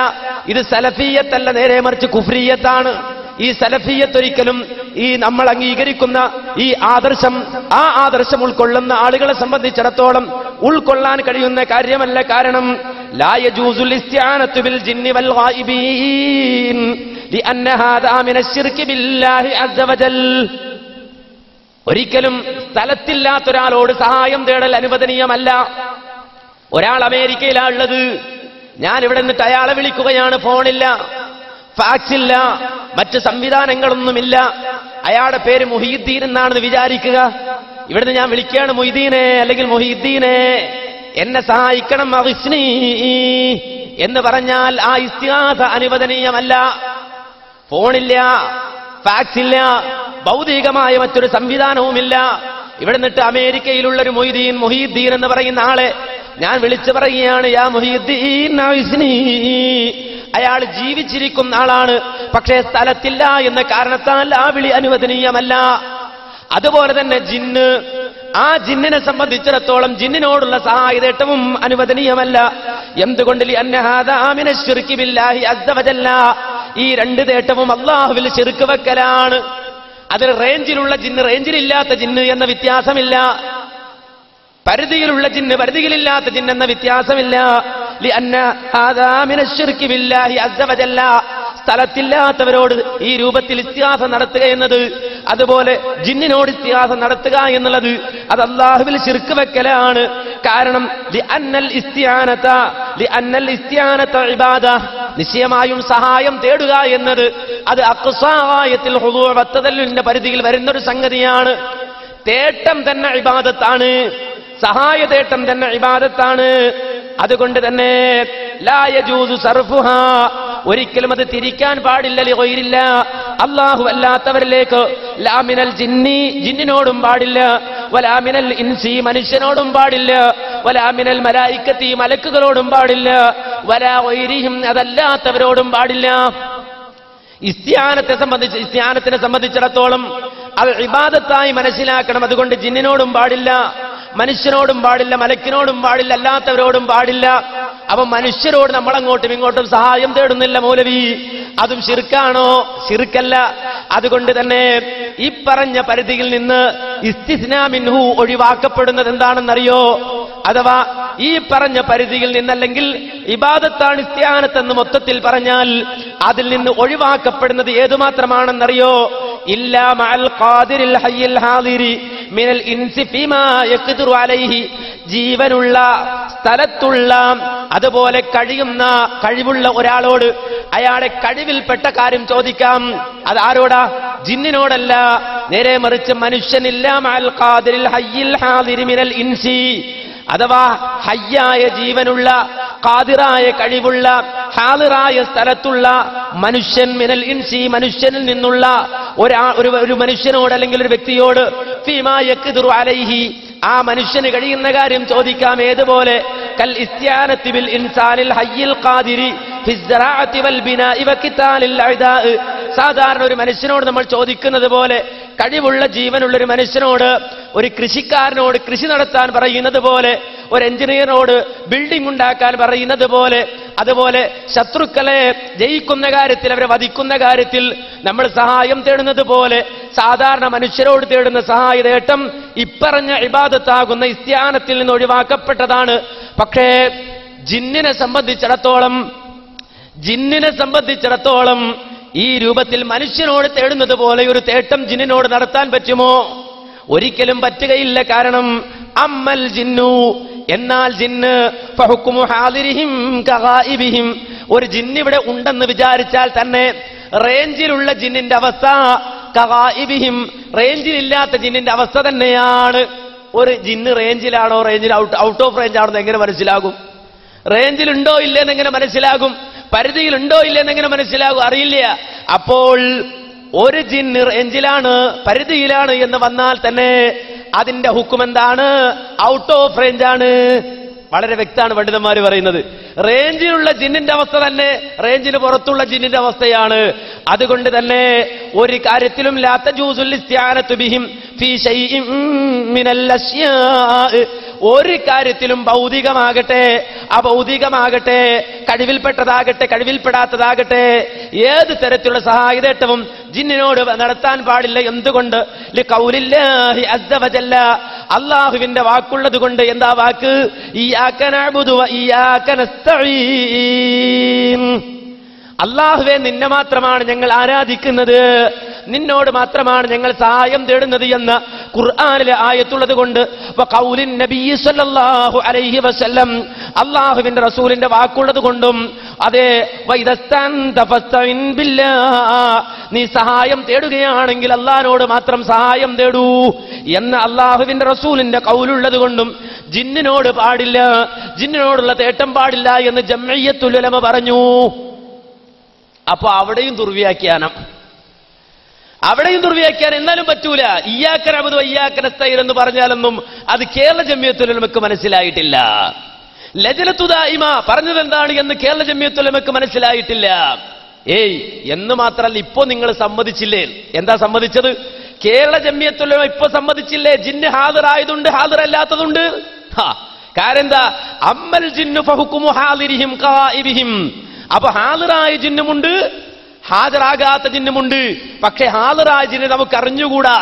ഇത് സലഫിയത്തല്ല, നേരെ മറിച്ച് കുഫ്രിയത്താണ്. ഈ സലഫിയത്ത് ഒരിക്കലും ഈ നമ്മൾ അംഗീകരിക്കുന്ന ഈ ആദർശം, ആ ആദർശം ഉൾക്കൊള്ളുന്ന ആളുകളെ സംബന്ധിച്ചിടത്തോളം ഉൾക്കൊള്ളാൻ കഴിയുന്ന കാര്യമല്ല. കാരണം ലാ യജൂസുൽ ഇസ്തിആനത്തു ബിൽ ജിന്നി വൽ ഗായിബീൻ ലിഅന്ന ഹാദാ മിനശ്ശിർകി ബില്ലാഹി അസ്സ വജൽ. ഒരിക്കലും സ്ഥലത്തില്ലാത്ത ഒരാളോട് സഹായം തേടൽ അനുവദനീയമല്ല. ഒരാൾ അമേരിക്കയിലാണ് ഉള്ളത്, ഞാൻ ഇവിടെ നിന്നിട്ട് അയാളെ വിളിക്കുകയാണ്, ഫോണില്ല, ഫാക്സ് ഇല്ല, മറ്റ് സംവിധാനങ്ങളൊന്നുമില്ല. അയാളുടെ പേര് മുഹീദ്ദീൻ എന്നാണെന്ന് വിചാരിക്കുക. ഇവിടുന്ന് ഞാൻ വിളിക്കുകയാണ്, മൊയ്തീനെ അല്ലെങ്കിൽ മുഹീദ്ദീനെ, എന്നെ സഹായിക്കണം, അഗ്സ്നി എന്ന് പറഞ്ഞാൽ ആ ഇസ്തിഗാസ അനുവദനീയമല്ല. ഫോണില്ല, ഫാക്സ് ഇല്ല, ഭൗതികമായ മറ്റൊരു സംവിധാനവുമില്ല. ഇവിടെ നിന്നിട്ട് അമേരിക്കയിലുള്ളൊരു മുഹീദ്ദീൻ എന്ന് പറയുന്ന ആളെ ഞാൻ വിളിച്ചു പറയുകയാണ്, യാ മുഹീദ്ദീൻ അഗ്സ്നി. അയാൾ ജീവിച്ചിരിക്കുന്ന ആളാണ്, പക്ഷേ സ്ഥലത്തില്ല എന്ന കാരണത്താൽ ആ വിളി അനുവദനീയമല്ല. അതുപോലെ തന്നെ ജിന്ന്, ആ ജിന്നിനെ സംബന്ധിച്ചിടത്തോളം ജിന്നിനോടുള്ള സഹായതേട്ടവും അനുവദനീയമല്ല. എന്തുകൊണ്ട്? ലിഅന്ന ഹാദാ മിനശ്ശിർകി ബില്ലാഹി അസ്സ വജല്ല. ഈ രണ്ട് തേട്ടവും അല്ലാഹുവിൽ ശിർക്ക് വെക്കലാണ്. അതിൽ റേഞ്ചിലുള്ള ജിന്ന്, റേഞ്ചിലില്ലാത്ത ജിന്ന് എന്ന വ്യത്യാസമില്ല. പരിധിയിലുള്ള ജിന്ന്, പരിധിയിലില്ലാത്ത ജിന്ന് എന്ന വ്യത്യാസമില്ല. ലിഅന്ന ഹാദാ മിനശ്ശിർകി ബില്ലാഹി അസ്സ വജല്ല. സ്ഥലത്തില്ലാത്തവരോട് ഈ രൂപത്തിൽ ഇസ്തിഗാസ നടത്തുക എന്നത്, അതുപോലെ ജിന്നിനോട് ഇസ്തിഗാസ നടത്തുക എന്നുള്ളത് അത് അല്ലാഹുവിൽ ശിർക്ക് വെക്കലാണ്. കാരണം ലിഅന്നൽ ഇസ്തിആനത ഇബാദ, നിശ്ചയമായും സഹായം തേടുക എന്നത് അത് അഖ്സാ ഗായത്തിൽ ഖുദൂഉ വതദല്ലുലിന്റെ പരിധിയിൽ വരുന്നൊരു സംഗതിയാണ്. തേട്ടം തന്നെ ഇബാദത്താണ്, സഹായതേട്ടം തന്നെ ഇബാദത്താണ്. അതുകൊണ്ട് തന്നെ ലാ യജൂസു സർഫുഹാ, ഒരിക്കലും അത് തിരിക്കാൻ പാടില്ല, ലിഗൈരില്ല, അല്ലാഹു അല്ലാത്തവരിലേക്ക്. ലാ മിനൽ ജിന്നി, ജിന്നിനോടും പാടില്ല, വലാ മിനൽ ഇൻസി, മനുഷ്യനോടും പാടില്ല, വലാ മിനൽ മലായിക്കത്തി, മലക്കുകളോടും പാടില്ല, വലാ ഗൈരിഹിം, അതല്ലാത്തവരോടും പാടില്ല. ഇസ്തിആനത്തിനെ സംബന്ധിച്ചിടത്തോളം അത് ഇബാദത്തായി മനസ്സിലാക്കണം. അതുകൊണ്ട് ജിന്നിനോടും പാടില്ല, മനുഷ്യനോടും പാടില്ല, മലക്കിനോടും പാടില്ല, അല്ലാത്തവരോടും പാടില്ല. അപ്പൊ മനുഷ്യരോട് നമ്മളങ്ങോട്ടും ഇങ്ങോട്ടും സഹായം തേടുന്നില്ല മൗലവി, അതും ശിർക്കാണോ? ശിർക്കല്ല. അതുകൊണ്ട് തന്നെ ഈ പറഞ്ഞ പരിധിയിൽ നിന്ന് ഇസ്തിസ്നാ മിൻഹു ഒഴിവാക്കപ്പെടുന്നത് എന്താണെന്നറിയോ? അഥവാ ഈ പറഞ്ഞ പരിധിയിൽ നിന്നല്ലെങ്കിൽ ഇബാദത്താണ് ഇസ്തിആനത്തെന്ന് മൊത്തത്തിൽ പറഞ്ഞാൽ അതിൽ നിന്ന് ഒഴിവാക്കപ്പെടുന്നത് ഏതുമാത്രമാണെന്നറിയോ? ഇല്ലാ മഅൽ ഖാദിരിൽ ഹയ്യിൽ ഹാദിരി മിനൽ ഇൻസി ഫീമാ യഖ്ദിറു അലൈഹി, ജീവനുള്ള സ്ഥലത്തുള്ള അതുപോലെ കഴിയുന്ന കഴിവുള്ള ഒരാളോട് അയാളെ കഴിവിൽപ്പെട്ട കാര്യം ചോദിക്കാം. അത് ആരോടാ? ജിന്നിനോടല്ല, നേരെ മറിച്ച് മനുഷ്യനില്ല. മഅൽ ഖാദിരിൽ ഹയ്യിൽ ഹാദിരി മിനൽ ഇൻസി, അഥവാ ഹയ്യായ ജീവനുള്ള ഖാദിറായ കഴിവുള്ള ഹാദിറായ സ്ഥലത്തുള്ള മനുഷ്യൻ, മിനൽ ഇൻസി മനുഷ്യനിൽ നിന്നുള്ള ഒരു മനുഷ്യനോട് അല്ലെങ്കിൽ ഒരു വ്യക്തിയോട് ഫീമാ യഖ്ദിറു അലൈഹി, ആ മനുഷ്യന് കഴിയുന്ന കാര്യം ചോദിക്കാം. ഏതുപോലെ? കൽ ഇസ്തിആനത്തി ബിൽ ഇൻസാനിൽ ഹയ്യിൽ ഖാദിരി ഫിസ്സറാഅത്തി വൽ ബിനാഇ വഖിതാലിൽ അദാ. സാധാരണ ഒരു മനുഷ്യനോട് നമ്മൾ ചോദിക്കുന്നത് പോലെ, കഴിവുള്ള ജീവനുള്ള ഒരു മനുഷ്യനോട്, ഒരു കൃഷിക്കാരനോട് കൃഷി നടത്താൻ പറയുന്നത് പോലെ, ഒരു എഞ്ചിനീയറിനോട് ബിൽഡിംഗ് ഉണ്ടാക്കാൻ പറയുന്നത് പോലെ, അതുപോലെ ശത്രുക്കളെ ജയിക്കുന്ന കാര്യത്തിൽ, അവരെ വധിക്കുന്ന കാര്യത്തിൽ നമ്മൾ സഹായം തേടുന്നത് പോലെ സാധാരണ മനുഷ്യരോട് തേടുന്ന സഹായതേട്ടം ഇപ്പറഞ്ഞ ഇബാദത്താകുന്ന ഇസ്തിആനത്തിൽ നിന്ന് ഒഴിവാക്കപ്പെട്ടതാണ്. പക്ഷേ ജിന്നിനെ സംബന്ധിച്ചിടത്തോളം ഈ രൂപത്തിൽ മനുഷ്യനോട് തേടുന്നത് പോലെ ഒരു തേട്ടം ജിന്നിനോട് നടത്താൻ പറ്റുമോ? ഒരിക്കലും പറ്റുകയില്ല. കാരണം അമ്മൽ ജിന്നു, എന്നാൽ ജിന്ന് ഫഹുക്കുമു ഹാദിരിഹിം കഗായിബിഹിം, ഒരു ജിന്നിവിടെ ഉണ്ടെന്ന് വിചാരിച്ചാൽ തന്നെ റേഞ്ചിലുള്ള ജിന്നിന്റെ അവസ്ഥ കഗായിബിഹിം, റേഞ്ചിലില്ലാത്ത ജിന്നിന്റെ അവസ്ഥ തന്നെയാണ്. ഒരു ജിന്ന് റേഞ്ചിലാണോ, റേഞ്ചിൽ ഔട്ട് ഓഫ് റേഞ്ച് ആണെന്ന് എങ്ങനെ മനസ്സിലാകും? റേഞ്ചിലുണ്ടോ ഇല്ലെന്ന് എങ്ങനെ മനസ്സിലാകും? പരിധിയിലുണ്ടോ ഇല്ലെന്ന് എങ്ങനെ മനസ്സിലാകും? അറിയില്ല. അപ്പോൾ ഒരു ജിന്ന് റേഞ്ചിലാണ്, പരിധിയിലാണ് എന്ന് വന്നാൽ തന്നെ അതിന്റെ ഹുക്കം എന്താണ്? ഔട്ട് ഓഫ് റേഞ്ച് ആണ്. വളരെ വ്യക്തമാണ് പണ്ഡിതന്മാർ പറയുന്നത്. റേഞ്ചിലുള്ള ജിന്നിന്റെ അവസ്ഥ തന്നെ റേഞ്ചിന് പുറത്തുള്ള ജിന്നിന്റെ അവസ്ഥയാണ്. അതുകൊണ്ട് തന്നെ ഒരു കാര്യത്തിലും ലാ തജൂസുൽ ഇസ്തിആനത്തു ബിഹിം ഫീ ശൈഇൻ മിനൽ അശ്യാ, ഒരു കാര്യത്തിലും ഭൗതികമാകട്ടെ അഭൗതികമാകട്ടെ, കഴിവിൽപ്പെട്ടതാകട്ടെ കഴിവിൽപ്പെടാത്തതാകട്ടെ, ഏത് തരത്തിലുള്ള സഹായതേട്ടവും ജിന്നിനോട് നടത്താൻ പാടില്ല. എന്തുകൊണ്ട്? ലിഖൗലില്ലാഹി അസ്സ വജല്ല, അല്ലാഹുവിന്റെ വാക്കുള്ളത് കൊണ്ട്. എന്താ വാക്ക്? ഇയ്യാക നഅ്ബുദു വ ഇയ്യാക നസ്തഈൻ, അല്ലാഹുവേ നിന്നെ മാത്രമാണ് ഞങ്ങൾ ആരാധിക്കുന്നത്, നിന്നോട് മാത്രമാണ് ഞങ്ങൾ സഹായം തേടുന്നത് എന്ന ഖുർആനിലെ ആയത്തുള്ളത് കൊണ്ട്, വഖൗലിൻ നബിയ്യി സ്വല്ലല്ലാഹു അലൈഹി വസല്ലം, അല്ലാഹുവിന്റെ റസൂലിന്റെ വാക്കുള്ളത് കൊണ്ടും, അതെ വഇദസ്തൻത ഫസ്തഇൻ ബില്ലാഹ്, നീ സഹായം തേടുകയാണെങ്കിൽ അല്ലാഹുവിനോട് മാത്രം സഹായം തേടൂ എന്ന അല്ലാഹുവിന്റെ റസൂലിന്റെ ഖൗലുള്ളത് കൊണ്ടും ജിന്നിനോട് പാടില്ല, ജിന്നിനോടുള്ള തേട്ടം പാടില്ല എന്ന് ജംഇയ്യത്തുൽ ഉലമ പറഞ്ഞു. അപ്പൊ അവിടെയും ദുർവ്യാഖ്യാനം, എന്നാലും പറ്റൂല. ഇയ്യാക നഅ്ബുദു വ ഇയ്യാക നസ്തഈൻ എന്ന് പറഞ്ഞാലൊന്നും അത് കേരള ജംഇയ്യത്തുൽ ഉലമക്ക് മനസ്സിലായിട്ടില്ല. ലജ്നത്തു ദായിമ പറഞ്ഞത് എന്താണ് എന്ന് കേരള ജംഇയ്യത്തുൽ ഉലമക്ക് മനസ്സിലായിട്ടില്ല. എന്ന് മാത്രമല്ല, ഇപ്പോ നിങ്ങൾ സമ്മതിച്ചില്ലേ? എന്താ സമ്മതിച്ചത്? കേരള ജംഇയ്യത്തുൽ ഉലമ ഇപ്പൊ സമ്മതിച്ചില്ലേ? ജിന്ന് ഹാദിറായതുണ്ട്, ഹാദിറല്ലാത്തതുണ്ട്. കാരണം എന്താ? അമ്മൽ ജിന്നു ഫഹുക്കുമു ഹാദിരിഹിം ഖായിബിഹിം, അപ്പൊ ഹാദിറായ ജിന്നുമുണ്ട്, ഹാജരാകാത്ത ജിന്നുമുണ്ട്. പക്ഷെ ഹാദിറായ ജിന്ന് നമുക്ക് അറിഞ്ഞുകൂടാ.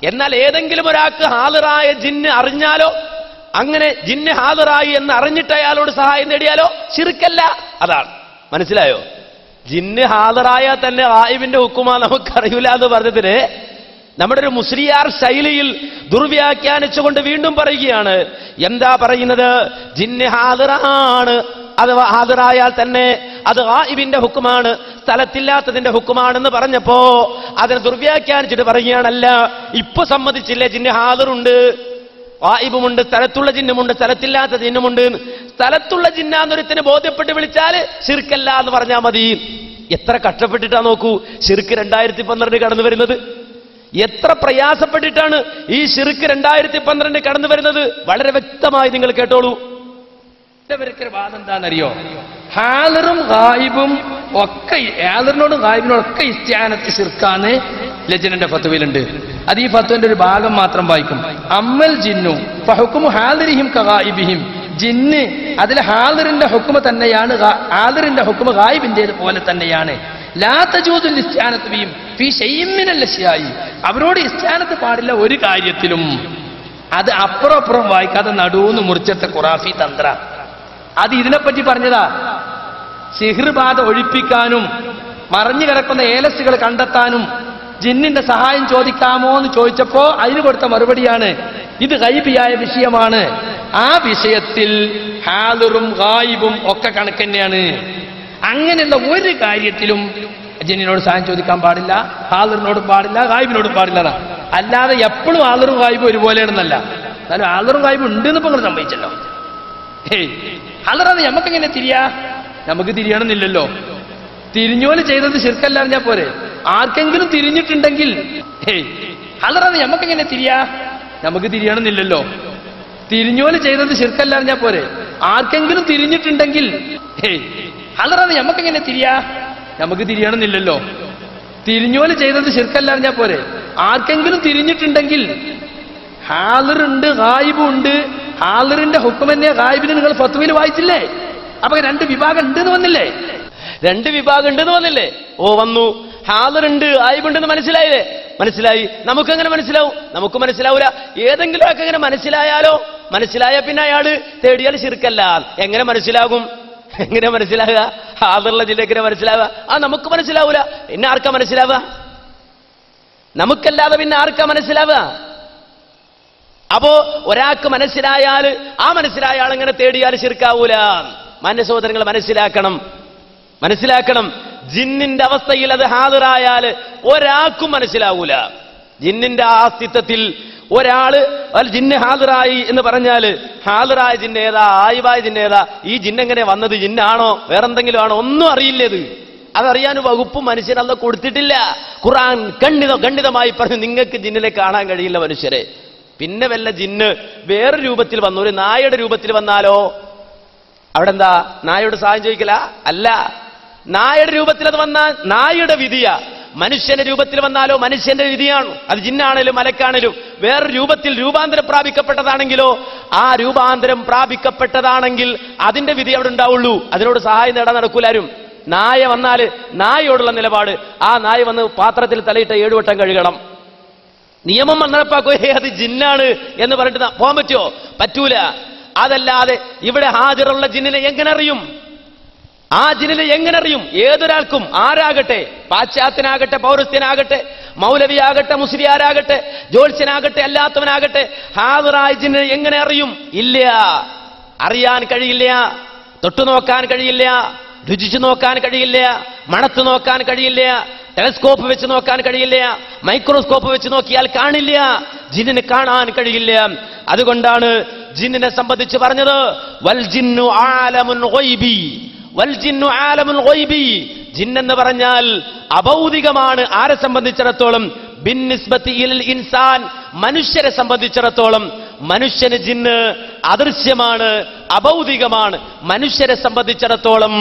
എന്നാൽ ഏതെങ്കിലും ഒരാൾക്ക് ഹാദിറായ ജിന്ന് അറിഞ്ഞാലോ, അങ്ങനെ ജിന്ന് ഹാദിറായി എന്ന് അറിഞ്ഞിട്ട് അയാളോട് സഹായം നേടിയാലോ ശിർക്കല്ല. അതാണ് മനസ്സിലായോ? ജിന്ന് ഹാദിറായാൽ തന്നെ ഗായിബിന്റെ ഹുക്കുമാ നമുക്കറിയില്ല എന്ന് പറഞ്ഞതിന് നമ്മുടെ ഒരു മുസ്ലിയാർ ശൈലിയിൽ ദുർവ്യാഖ്യാനിച്ചുകൊണ്ട് വീണ്ടും പറയുകയാണ്. എന്താ പറയുന്നത്? ജിന്ന് ഹാദിറാണ്, അഥവാ ഹാദിറായാൽ തന്നെ അത് ഗായിബിന്റെ ഹുക്കുമാണ്, സ്ഥലത്തില്ലാത്തതിന്റെ ഹുക്കുമാണെന്ന് പറഞ്ഞപ്പോ അതിനെ ദുർവ്യാഖ്യാനിച്ചിട്ട് പറയുകയാണല്ല, ഇപ്പൊ സമ്മതിച്ചില്ലേ ജിന്ന് ഹാദിറുണ്ട്, ഗായിബുമുണ്ട്, സ്ഥലത്തുള്ള ജിന്നുമുണ്ട്, സ്ഥലത്തില്ലാത്ത ജിന്നുമുണ്ട്. സ്ഥലത്തുള്ള ജിന്നാന്നൊരുത്തിന് ബോധ്യപ്പെട്ട് വിളിച്ചാല് ശിർക്കല്ല എന്ന് പറഞ്ഞാൽ മതി. എത്ര കഷ്ടപ്പെട്ടിട്ടാ നോക്കൂ ശിർക്ക് 2012 കടന്നു വരുന്നത്. എത്ര പ്രയാസപ്പെട്ടിട്ടാണ് ഈ ശിർക്ക് 2012 കടന്നു വരുന്നത്. വളരെ വ്യക്തമായി നിങ്ങൾ കേട്ടോളൂ. ഇവരൊക്കെ വാദം എന്താണെന്നറിയോ? ഹാദിറും ഗായിബും ഒക്കെ, ഹാദിറിനോടും ഗായിബിനോടും ഒക്കെ ഇസ്തിആനത്ത് ശിർക്കാന്ന് ലജ്നന്റെ ഫത്വയിലുണ്ട്. അത് ഈ ഫത്വന്റെ ഒരു ഭാഗം മാത്രം വായിക്കും. അമ്മൽ ജിന്നു ഫഹുക്കുമു ഹാദിരിഹിം കഗായിബിഹിം, ജിന്ന് അതിൽ ഹാദിറിന്റെ ഹുക്മ തന്നെയാണ്, ഹാദിറിന്റെ ഹുക്മ ഗായിബിന്റേത് പോലെ തന്നെയാണ്. ലാ തജൂസുൽ ഇസ്തിആനത്തു ബിഹിം ഫീ ശൈഇൻ മിനൽ അശ്യാഇ, അവരോട് ഇസ്തിആനത്ത് പാടില്ല ഒരു കാര്യത്തിലും. അത് അപ്പുറം വായിക്കാതെ നടുവെന്ന് മുറിച്ചെടുത്ത ഖുറാഫി തന്ത്ര. അത് ഇതിനെപ്പറ്റി പറഞ്ഞതാ. സിഹ്ർ ബാധ ഒഴിപ്പിക്കാനും മറഞ്ഞു കിടക്കുന്ന ഏലസുകൾ കണ്ടെത്താനും ജിന്നിന്റെ സഹായം ചോദിക്കാമോ എന്ന് ചോദിച്ചപ്പോ അതിന് കൊടുത്ത മറുപടിയാണ് ഇത് ഗൈബിയായ വിഷയമാണ്. ആ വിഷയത്തിൽ ഹാദിറും ഗായിബും ഒക്കെ കണക്ക് തന്നെയാണ്. അങ്ങനെയുള്ള ഒരു കാര്യത്തിലും ജിന്നിനോട് സഹായം ചോദിക്കാൻ പാടില്ല, ഹാദിറിനോട് പാടില്ല, ഗായിബിനോട് പാടില്ല. അല്ലാതെ എപ്പോഴും ഹാദിറും ഗായിബും ഒരുപോലെയാണെന്നല്ല. എന്നാലും ഹാദിറും ഗായിബും ഉണ്ടെന്ന് ഇപ്പൊ നിങ്ങൾ സംഭവിച്ചല്ലോ. ഹാദിറാണ് നമുക്കെങ്ങനെ തിരിയാ? നമുക്ക് തിരിയണമെന്നില്ലല്ലോ. തിരിഞ്ഞോല് ചെയ്തത് ശിർക്കല്ല അറിഞ്ഞാ പോരെ. ആർക്കെങ്കിലും തിരിഞ്ഞിട്ടുണ്ടെങ്കിൽ ഹാദിറാണ് നമുക്കെങ്ങനെ തിരിയാ? നമുക്ക് തിരിയണമെന്നില്ലല്ലോ. തിരിഞ്ഞോല് ചെയ്തത് ശിർക്കല്ല അറിഞ്ഞാ പോരെ. ആർക്കെങ്കിലും തിരിഞ്ഞിട്ടുണ്ടെങ്കിൽ ഹാദിറാണ് നമുക്കെങ്ങനെ തിരിയാ? നമുക്ക് തിരിയണമെന്നില്ലല്ലോ. തിരിഞ്ഞോല് ചെയ്തത് ശിർക്കല്ല അറിഞ്ഞാ പോരെ. ആർക്കെങ്കിലും തിരിഞ്ഞിട്ടുണ്ടെങ്കിൽ ഹാദിറുണ്ട് ഗായിബും ഉണ്ട്. ഹാദിറിന്റെ ഹുക്കം തന്നെ ഗായിബിന് നിങ്ങൾ ഫത്വയിൽ വായിച്ചില്ലേ? അപ്പൊ രണ്ട് വിഭാഗം ഉണ്ടെന്ന് വന്നില്ലേ? രണ്ട് വിഭാഗം ഉണ്ടെന്ന് വന്നില്ലേ? ഓ വന്നു. ഹാദിറുണ്ട് ഗായിബുണ്ടെന്ന് മനസ്സിലായില്ലേ? മനസ്സിലായി. നമുക്കെങ്ങനെ മനസ്സിലാവും? നമുക്ക് മനസ്സിലാവൂല. ഏതെങ്കിലും ഒക്കെ ഇങ്ങനെ മനസ്സിലായാലോ? മനസ്സിലായ പിന്നെ അയാള് തേടിയാൽ ശിർക്കല്ല. എങ്ങനെ മനസ്സിലാകും? എങ്ങനെ മനസ്സിലാവുക? ഹാദിറുള്ള ജില്ലക്ക് മനസ്സിലാവുക? നമുക്ക് മനസ്സിലാവൂല. പിന്നെ ആർക്കാ മനസ്സിലാവുക? നമുക്കല്ലാതെ പിന്നെ ആർക്കാ മനസ്സിലാവുക? അപ്പോ ഒരാൾക്ക് മനസ്സിലായാൽ ആ മനസ്സിലായ ആളിങ്ങനെ തേടിയാൽ ശിർക്കാവൂല. മാന്യ സഹോദരങ്ങൾ മനസ്സിലാക്കണം. ജിന്നിന്റെ അവസ്ഥയിൽ അത് ഹാദിറായാൽ ഒരാൾക്കും മനസ്സിലാവൂല. ജിന്നിന്റെ ആ അസ്തിത്വത്തിൽ ഒരാള് ജിന്ന് ഹാദിറായി എന്ന് പറഞ്ഞാല് ഹാദിറായ ജിന്നേതാ, ആയിവായ ജിന്നേതാ, ഈ ജിന്നെങ്ങനെ വന്നത്, ജിന്നാണോ വേറെന്തെങ്കിലും ആണോ ഒന്നും അറിയില്ലത്. അതറിയാൻ വകുപ്പ് മനുഷ്യനല്ല കൊടുത്തിട്ടില്ല. ഖുർആൻ ഖണ്ഡിതമായി പറഞ്ഞു നിങ്ങൾക്ക് ജിന്നിനെ കാണാൻ കഴിയില്ല മനുഷ്യരെ. പിന്നെ വല്ല ജിന്ന് വേറെ രൂപത്തിൽ വന്നു, ഒരു നായയുടെ രൂപത്തിൽ വന്നാലോ അവിടെ എന്താ? നായയോട് സഹായം ചോദിക്കല? അല്ല. നായയുടെ രൂപത്തിൽ അത് വന്നാൽ നായയുടെ വിധിയാ. മനുഷ്യന്റെ രൂപത്തിൽ വന്നാലോ മനുഷ്യന്റെ വിധിയാണ്. അത് ജിന്നാണേലും മലക്കാണേലും വേറെ രൂപത്തിൽ രൂപാന്തരം പ്രാപിക്കപ്പെട്ടതാണെങ്കിലോ ആ രൂപാന്തരം പ്രാപിക്കപ്പെട്ടതാണെങ്കിൽ അതിന്റെ വിധി അവിടെ ഉണ്ടാവുള്ളൂ. അതിനോട് സഹായം നേടാൻ നടക്കൂലാരും. നായ വന്നാല് നായയോടുള്ള നിലപാട്, ആ നായ വന്ന് പാത്രത്തിൽ തലയിട്ട് 7 വട്ടം കഴുകണം. നിയമം നടപ്പാക്കുക അത് ജിന്നാണ് എന്ന് പറഞ്ഞിട്ട് പോകാൻ പറ്റുമോ? പറ്റൂല. അതല്ലാതെ ഇവിടെ ഹാജിറുള്ള ജിന്നിനെ എങ്ങനെ അറിയും? ആ ജിന്നിനെ എങ്ങനെ അറിയും? ഏതൊരാൾക്കും, ആരാകട്ടെ, പാശ്ചാത്യനാകട്ടെ, പൗരസ്ത്യനാകട്ടെ, മൗലവിയാകട്ടെ, മുസ്ലിയാരാകട്ടെ, ജ്യോത്സ്യനാകട്ടെ, അല്ലാത്തവനാകട്ടെ, ഹാദിറായ ജിന്നിനെ എങ്ങനെ അറിയും? ഇല്ല, അറിയാൻ കഴിയില്ല. തൊട്ടു നോക്കാൻ കഴിയില്ല, രുചിച്ചു നോക്കാൻ കഴിയില്ല, മണത്തു നോക്കാൻ കഴിയില്ല, ടെലസ്കോപ്പ് വെച്ച് നോക്കാൻ കഴിയില്ല, മൈക്രോസ്കോപ്പ് വെച്ച് നോക്കിയാൽ കാണില്ല. ജിന്നിനെ കാണാൻ കഴിയില്ല. അതുകൊണ്ടാണ് ജിന്നിനെ സംബന്ധിച്ച് പറഞ്ഞത് വൽ ജിന്നു ആലമുൻ ഗൈബി, വൽ ജിന്നു ആലമുൽ ഗൈബി. ജിന്നെന്ന് പറഞ്ഞാൽ അഭൗതികമാണ്. ആരെ സംബന്ധിച്ചിടത്തോളം? ബിന്നിസ്ബത്തി ഇലൽ ഇൻസാൻ, മനുഷ്യരെ സംബന്ധിച്ചിടത്തോളം മനുഷ്യന് ജിന്ന് അദൃശ്യമാണ്, അഭൗതികമാണ്. മനുഷ്യരെ സംബന്ധിച്ചിടത്തോളം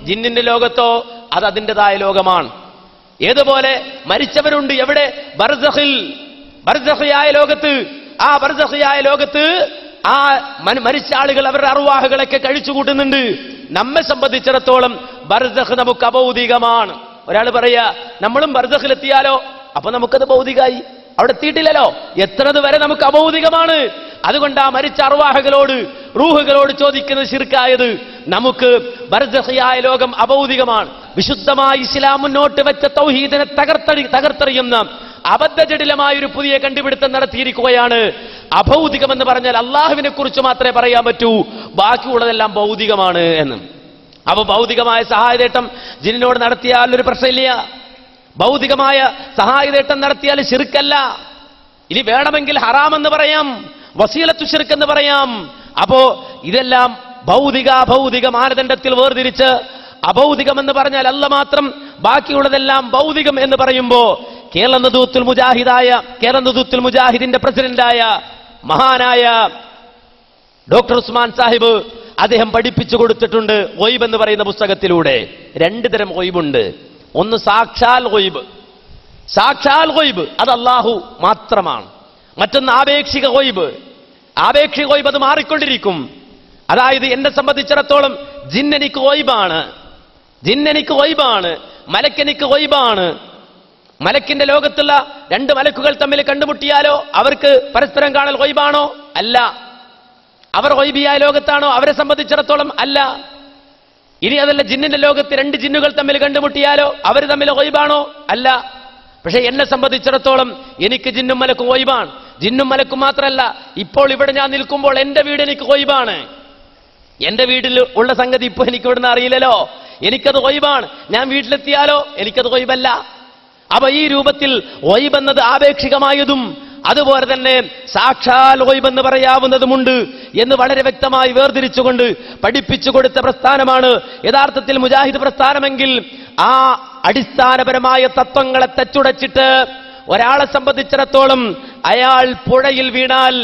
ജിന്നിന്റെ ലോകത്തോ അത് അതിൻ്റെതായ ലോകമാണ്. ഏതുപോലെ മരിച്ചവരുണ്ട് എവിടെ? ബർസഖിൽ, ബർസഖിയായ ലോകത്ത്. ആ ബർസഖിയായ ലോകത്ത് ആ മരിച്ച ആളുകൾ അവരുടെ അർവാഹുകളൊക്കെ കഴിച്ചു കൂട്ടുന്നുണ്ട്. നമ്മെ സംബന്ധിച്ചിടത്തോളം ബർസഖ് നമുക്ക് അഭൗതികമാണ്. ഒരാൾ പറയാ നമ്മളും ബർസഖിലെത്തിയാലോ? അപ്പൊ നമുക്കത് ഭൗതികമായി. അവിടെ എത്തിയിട്ടില്ലല്ലോ. എത്തുന്നത് വരെ നമുക്ക് അഭൗതികമാണ്. അതുകൊണ്ട് ആ മരിച്ച അർവാഹുകളോട്, റൂഹുകളോട് ചോദിക്കുന്നത് ശിർക്കായത്. നമുക്ക് ബർസഖിയായ ലോകം അഭൗതികമാണ്. വിശുദ്ധമായ ഇസ്ലാം മുന്നോട്ട് വെച്ച തൗഹീദിനെ തകർത്തെറിയുന്ന അബദ്ധജടിലമായ ഒരു പുതിയ കണ്ടുപിടുത്തം നടത്തിയിരിക്കുകയാണ്. അഭൗതികമെന്ന് പറഞ്ഞാൽ അള്ളാഹുവിനെ കുറിച്ച് മാത്രമേ പറയാൻ പറ്റൂ, ബാക്കിയുള്ളതെല്ലാം ഭൗതികമാണ് എന്ന്. അപ്പൊ ഭൗതികമായ സഹായതേട്ടം ജിന്നിനോട് നടത്തിയാൽ ഒരു പ്രശ്നമില്ല. ഭൗതികമായ സഹായതേട്ടം നടത്തിയാൽ ശിർക്കല്ല. ഇനി വേണമെങ്കിൽ ഹറാമെന്ന് പറയാം, വസീലത്തു ശിർക്ക് എന്ന് പറയാം. അപ്പോ ഇതെല്ലാം ഭൗതിക മാനദണ്ഡത്തിൽ വേർതിരിച്ച് അഭൗതികമെന്ന് പറഞ്ഞാൽ അല്ല മാത്രം, ബാക്കിയുള്ളതെല്ലാം ഭൗതികം എന്ന് പറയുമ്പോ കേരള നദൂത്തുൽ മുജാഹിദിന്റെ പ്രസിഡന്റായ മഹാനായ ഡോക്ടർ ഉസ്മാൻ സാഹിബ് അദ്ദേഹം പഠിപ്പിച്ചു കൊടുത്തിട്ടുണ്ട് ഗൈബ് എന്ന് പറയുന്ന പുസ്തകത്തിലൂടെ. 2 തരം ഗൈബുണ്ട്. ഒന്ന് സാക്ഷാൽ ഗൈബ്. സാക്ഷാൽ ഗൈബ് അത് അല്ലാഹു മാത്രമാണ്. മറ്റൊന്ന് ആപേക്ഷിക ഗൈബ്. ആപേക്ഷിക ഗൈബ് അത് മാറിക്കൊണ്ടിരിക്കും. അതായത് എന്നെ സംബന്ധിച്ചിടത്തോളം ജിന്നെനിക്ക് ഗൈബാണ്, ജിന്നെനിക്ക് ഗൈബാണ്, മലക്കെനിക്ക് ഗൈബാണ്. മലക്കിന്റെ ലോകത്തുള്ള രണ്ട് മലക്കുകൾ തമ്മിൽ കണ്ടുമുട്ടിയാലോ അവർക്ക് പരസ്പരം കാണൽ ഗൈബാണോ? അല്ല. അവർ ഗൈബിയായ ലോകത്താണോ? അവരെ സംബന്ധിച്ചിടത്തോളം അല്ല. ഇനി അതല്ല, ജിന്നിന്റെ ലോകത്ത് രണ്ട് ജിന്നുകൾ തമ്മിൽ കണ്ടുമുട്ടിയാലോ അവർ തമ്മിൽ ഗൈബാണോ? അല്ല. പക്ഷെ എന്നെ സംബന്ധിച്ചിടത്തോളം എനിക്ക് ജിന്നും മലക്കും ഗൈബാണ്. ജിന്നും മലക്കും മാത്രമല്ല, ഇപ്പോൾ ഇവിടെ ഞാൻ നിൽക്കുമ്പോൾ എന്റെ വീട് എനിക്ക് ഗൈബാണ്. എന്റെ വീട്ടിൽ ഉള്ള സംഗതി ഇപ്പൊ എനിക്ക് ഇവിടുന്ന് അറിയില്ലല്ലോ, എനിക്കത് ഗൈബാണ്. ഞാൻ വീട്ടിലെത്തിയാലോ എനിക്കത് ഗൈബല്ല. അപ്പൊ ഈ രൂപത്തിൽ ഗൈബ് എന്നത് ആപേക്ഷികമായതും അതുപോലെ തന്നെ സാക്ഷാൽ ഗൈബ് എന്ന് പറയാവുന്നതുമുണ്ട് എന്ന് വളരെ വ്യക്തമായി വേർതിരിച്ചുകൊണ്ട് പഠിപ്പിച്ചു കൊടുത്ത പ്രസ്ഥാനമാണ് യഥാർത്ഥത്തിൽ മുജാഹിദ് പ്രസ്ഥാനമെങ്കിൽ ആ അടിസ്ഥാനപരമായ തത്വങ്ങളെ തച്ചുടച്ചിട്ട് ഒരാളെ സംബന്ധിച്ചിടത്തോളം അയാൾ പുഴയിൽ വീണാൽ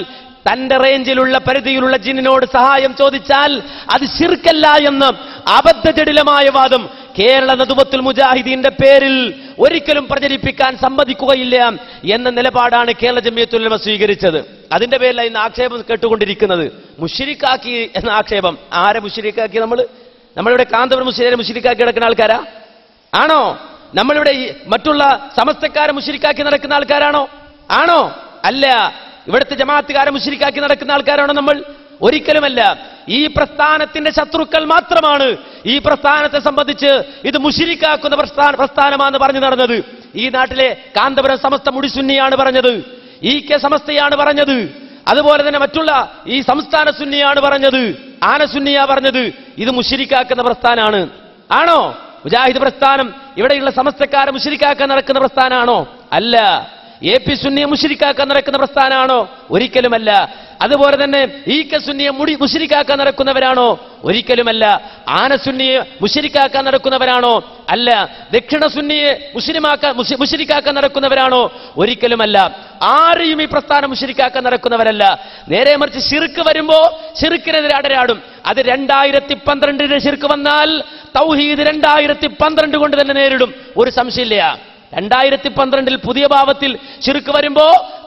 തന്റെ റേഞ്ചിലുള്ള പരിധിയിലുള്ള ജിന്നിനോട് സഹായം ചോദിച്ചാൽ അത് ശിർക്കല്ല എന്ന് അബദ്ധജടിലമായ വാദം കേരള നദുവത്തുൽ മുജാഹിദീന്റെ പേരിൽ ഒരിക്കലും പ്രചരിപ്പിക്കാൻ സമ്മതിക്കുകയില്ല എന്ന നിലപാടാണ് കേരള ജമിയത്തുൽ ഉലമ സ്വീകരിച്ചത്. അതിന്റെ പേരിൽ ഇന്ന് ആക്ഷേപം കേട്ടുകൊണ്ടിരിക്കുന്നത്. മുശ്രിക്കാക്കി എന്ന ആക്ഷേപം. ആരെ മുശ്രിക്കാക്കി? നമ്മളിവിടെ കാന്തപുരം മുസ്ലിരെ മുശ്രിക്കാക്കി കിടക്കുന്ന ആൾക്കാരാ ആണോ? നമ്മളിവിടെ മറ്റുള്ള സമസ്തക്കാരെ മുശ്രിക്കാക്കി നടക്കുന്ന ആൾക്കാരാണോ? ആണോ? അല്ല. ഇവിടുത്തെ ജമാഅത്തുകാരെ മുശ്രിക്കാക്കി നടക്കുന്ന ആൾക്കാരാണോ നമ്മൾ? ഒരിക്കലുമല്ല. ഈ പ്രസ്ഥാനത്തിന്റെ ശത്രുക്കൾ മാത്രമാണ് ഈ പ്രസ്ഥാനത്തെ സംബന്ധിച്ച് ഇത് മുശ്രിക്കാക്കുന്ന പ്രസ്ഥാനമാണെന്ന് പറഞ്ഞു നടന്നത്. ഈ നാട്ടിലെ കാന്തപുരം സമസ്ത മുടിസുന്നിയാണ് പറഞ്ഞത്, ഈ കെ സമസ്തയാണ് പറഞ്ഞത്, അതുപോലെ തന്നെ മറ്റുള്ള ഈ സംസ്ഥാന സുന്നിയാണ് പറഞ്ഞത്, ആനസുന്നിയാ പറഞ്ഞത്. ഇത് മുശ്രിക്കാക്കുന്ന പ്രസ്ഥാനമാണ്. ആണോ? മുജാഹിദ് പ്രസ്ഥാനം ഇവിടെയുള്ള സമസ്തക്കാരെ മുശ്രിക്കാക്കാൻ നടക്കുന്ന പ്രസ്ഥാനമാണോ? അല്ല. എ പി സുന്നിയെ മുശ്രിക്കാക്കാൻ നടക്കുന്ന പ്രസ്ഥാനമാണോ? ഒരിക്കലുമല്ല. അതുപോലെ തന്നെ ഈ കെ സുന്നിയെ മുശ്രിക്കാക്കാൻ നടക്കുന്നവരാണോ? ഒരിക്കലുമല്ല. ആനസുന്നിയെ മുശ്രിക്കാക്കാൻ നടക്കുന്നവരാണോ? അല്ല. ദക്ഷിണ സുന്നിയെ മുശ്രിക്കാക്കാൻ നടക്കുന്നവരാണോ? ഒരിക്കലുമല്ല. ആരെയും ഈ പ്രസ്ഥാനം മുശ്രിക്കാക്കാൻ നടക്കുന്നവരല്ല. നേരെ മറിച്ച് ശിർക്ക് വരുമ്പോ ശിർക്കിനെതിരെ അടരാടും. അത് 2012 ശിർക്ക് വന്നാൽ തൗഹീദ് 2012 കൊണ്ട് തന്നെ നേരിടും, ഒരു സംശയമില്ല. 2012 പുതിയ ഭാവത്തിൽ ശിർക്ക് വരുമ്പോ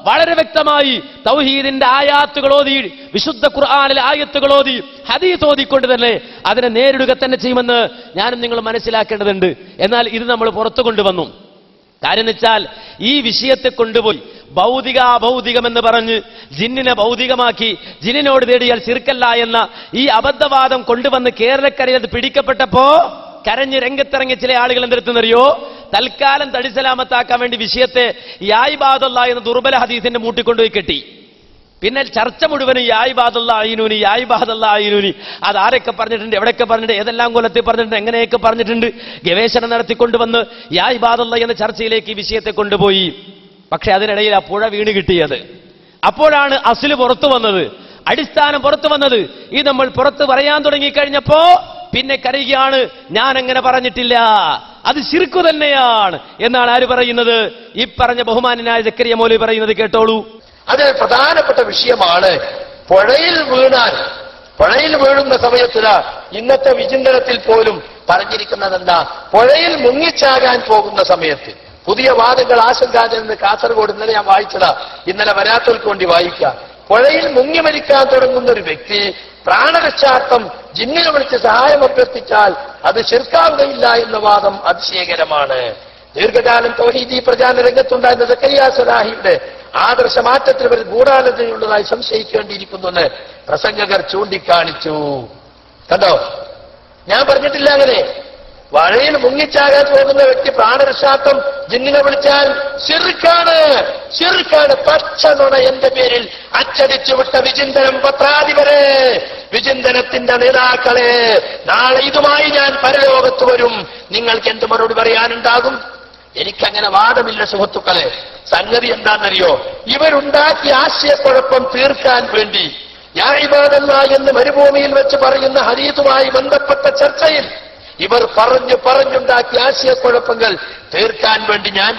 വളരെ വ്യക്തമായി തൗഹീദിന്റെ ആയാത്തുകൾ ഓതി, വിശുദ്ധ ഖുർആനിലെ ആയത്തുകൾ ഓതി, ഹദീസ് ഓതിക്കൊണ്ട് തന്നെ അതിനെ നേരിടുക തന്നെ ചെയ്യുമെന്ന് ഞാനും നിങ്ങൾ മനസ്സിലാക്കേണ്ടതുണ്ട്. എന്നാൽ ഇത് നമ്മൾ പുറത്തു കൊണ്ടുവന്നു. കാര്യം എന്ന് വെച്ചാൽ ഈ വിഷയത്തെ കൊണ്ടുപോയി ഭൗതികമെന്ന് പറഞ്ഞ് ജിന്നിനെ ഭൗതികമാക്കി ജിന്നിനോട് തേടിയാൽ ശിർക്കല്ല എന്ന ഈ അബദ്ധവാദം കൊണ്ടുവന്ന് കേരളക്കരയിൽ അത് പിടിക്കപ്പെട്ടപ്പോ കരഞ്ഞ് രംഗത്തിറങ്ങിയ ചില ആളുകൾ എന്തെടുത്തെന്നറിയോ? തൽക്കാലം തടിസലാമത്താക്കാൻ വേണ്ടി വിഷയത്തെ യായിബാദുള്ള എന്ന ദുർബല ഹദീസിന്റെ മൂട്ടിക്കൊണ്ടുപോയി കെട്ടി. പിന്നെ ചർച്ച മുഴുവനും യായിബാദുള്ള അയിനൂനി, യായിബാദുള്ള അയിനൂനി. അതാരൊക്കെ പറഞ്ഞിട്ടുണ്ട്, എവിടെയൊക്കെ പറഞ്ഞിട്ടുണ്ട്, ഏതെല്ലാം കൊല്ലത്തിൽ പറഞ്ഞിട്ടുണ്ട്, എങ്ങനെയൊക്കെ പറഞ്ഞിട്ടുണ്ട്, ഗവേഷണം നടത്തിക്കൊണ്ടുവന്ന് യായിബാദുള്ള എന്ന ചർച്ചയിലേക്ക് ഈ വിഷയത്തെ കൊണ്ടുപോയി. പക്ഷെ അതിനിടയിൽ ആ പുഴ വീണ് കിട്ടിയത്. അപ്പോഴാണ് അസ്ല് പുറത്തു വന്നത്, അടിസ്ഥാനം പുറത്തു വന്നത്. ഈ നമ്മൾ പുറത്ത് പറയാൻ തുടങ്ങിക്കഴിഞ്ഞപ്പോ പിന്നെ കരയുകയാണ്, ഞാൻ അങ്ങനെ പറഞ്ഞിട്ടില്ല, അത് ശിർക്ക് തന്നെയാണ് എന്നാണ് ആര് പറയുന്നത്? ഈ പറഞ്ഞ ബഹുമാനായ സക്കരിയ മൗലവി പറയുന്നത് കേട്ടോളൂ. അത് പ്രധാനപ്പെട്ട വിഷയമാണ്. പുഴയിൽ വീഴുന്ന സമയത്തില് ഇന്നത്തെ വിചിന്തനത്തിൽ പോലും പറഞ്ഞിരിക്കുന്നത് എന്താ? പുഴയിൽ മുങ്ങിച്ചാകാൻ പോകുന്ന സമയത്ത് പുതിയ വാദങ്ങൾ ആശങ്കാജനെന്ന് കാസർഗോഡ് ഇന്നലെ ഞാൻ വായിച്ചതാ, ഇന്നലെ വരാത്തവർക്ക് വേണ്ടി വായിക്കാം. പുഴയിൽ മുങ്ങി മരിക്കാൻ തുടങ്ങുന്ന ഒരു വ്യക്തി പ്രാണരക്ഷാർത്ഥം ജിന്നിനെ വിളിച്ച് സഹായം അഭ്യർത്ഥിച്ചാൽ അത് ശിർക്കാവുകയില്ല എന്ന വാദം അതിശയകരമാണ്. ദീർഘകാലം തൗഹീദി പ്രചാരണ രംഗത്തുണ്ടായിരുന്ന സക്കരിയ സ്വലാഹിയുടെ ആദർശ മാറ്റത്തിൽ ഒരു ഗൂഢാലോചനയുള്ളതായി സംശയിക്കേണ്ടിയിരിക്കുന്നുവെന്ന് പ്രസംഗകർ ചൂണ്ടിക്കാണിച്ചു. കണ്ടോ? ഞാൻ പറഞ്ഞിട്ടില്ല അങ്ങനെ. വഴയിൽ മുങ്ങിച്ചാകാൻ പോകുന്ന വ്യക്തി പ്രാണരക്ഷാർത്ഥം ജിന്നിനെ വിളിച്ചാൽ ശിർക്കാണ്. പച്ച നുണ എന്റെ പേരിൽ അച്ചടിച്ചു വിട്ട വിചിന്തനം പത്രാധിപരെ, വിചിന്തനത്തിന്റെ നേതാക്കളെ, നാളെ ഇതുമായി ഞാൻ പരലോകത്ത് വരും. നിങ്ങൾക്ക് എന്ത് മറുപടി പറയാനുണ്ടാകും? എനിക്കങ്ങനെ വാദമില്ല സുഹൃത്തുക്കളെ. സംഗതി എന്താണെന്നറിയോ? ഇവരുണ്ടാക്കിയ ആശയക്കുഴപ്പം തീർക്കാൻ വേണ്ടി യാ ഇബാദല്ലാ എന്ന് മരുഭൂമിയിൽ വെച്ച് പറയുന്ന ഹദീസുമായി ബന്ധപ്പെട്ട ചർച്ചയിൽ ഇവർ പറഞ്ഞുണ്ടാക്കിയ ആശയക്കുഴപ്പങ്ങൾ തീർക്കാൻ വേണ്ടി ഞാൻ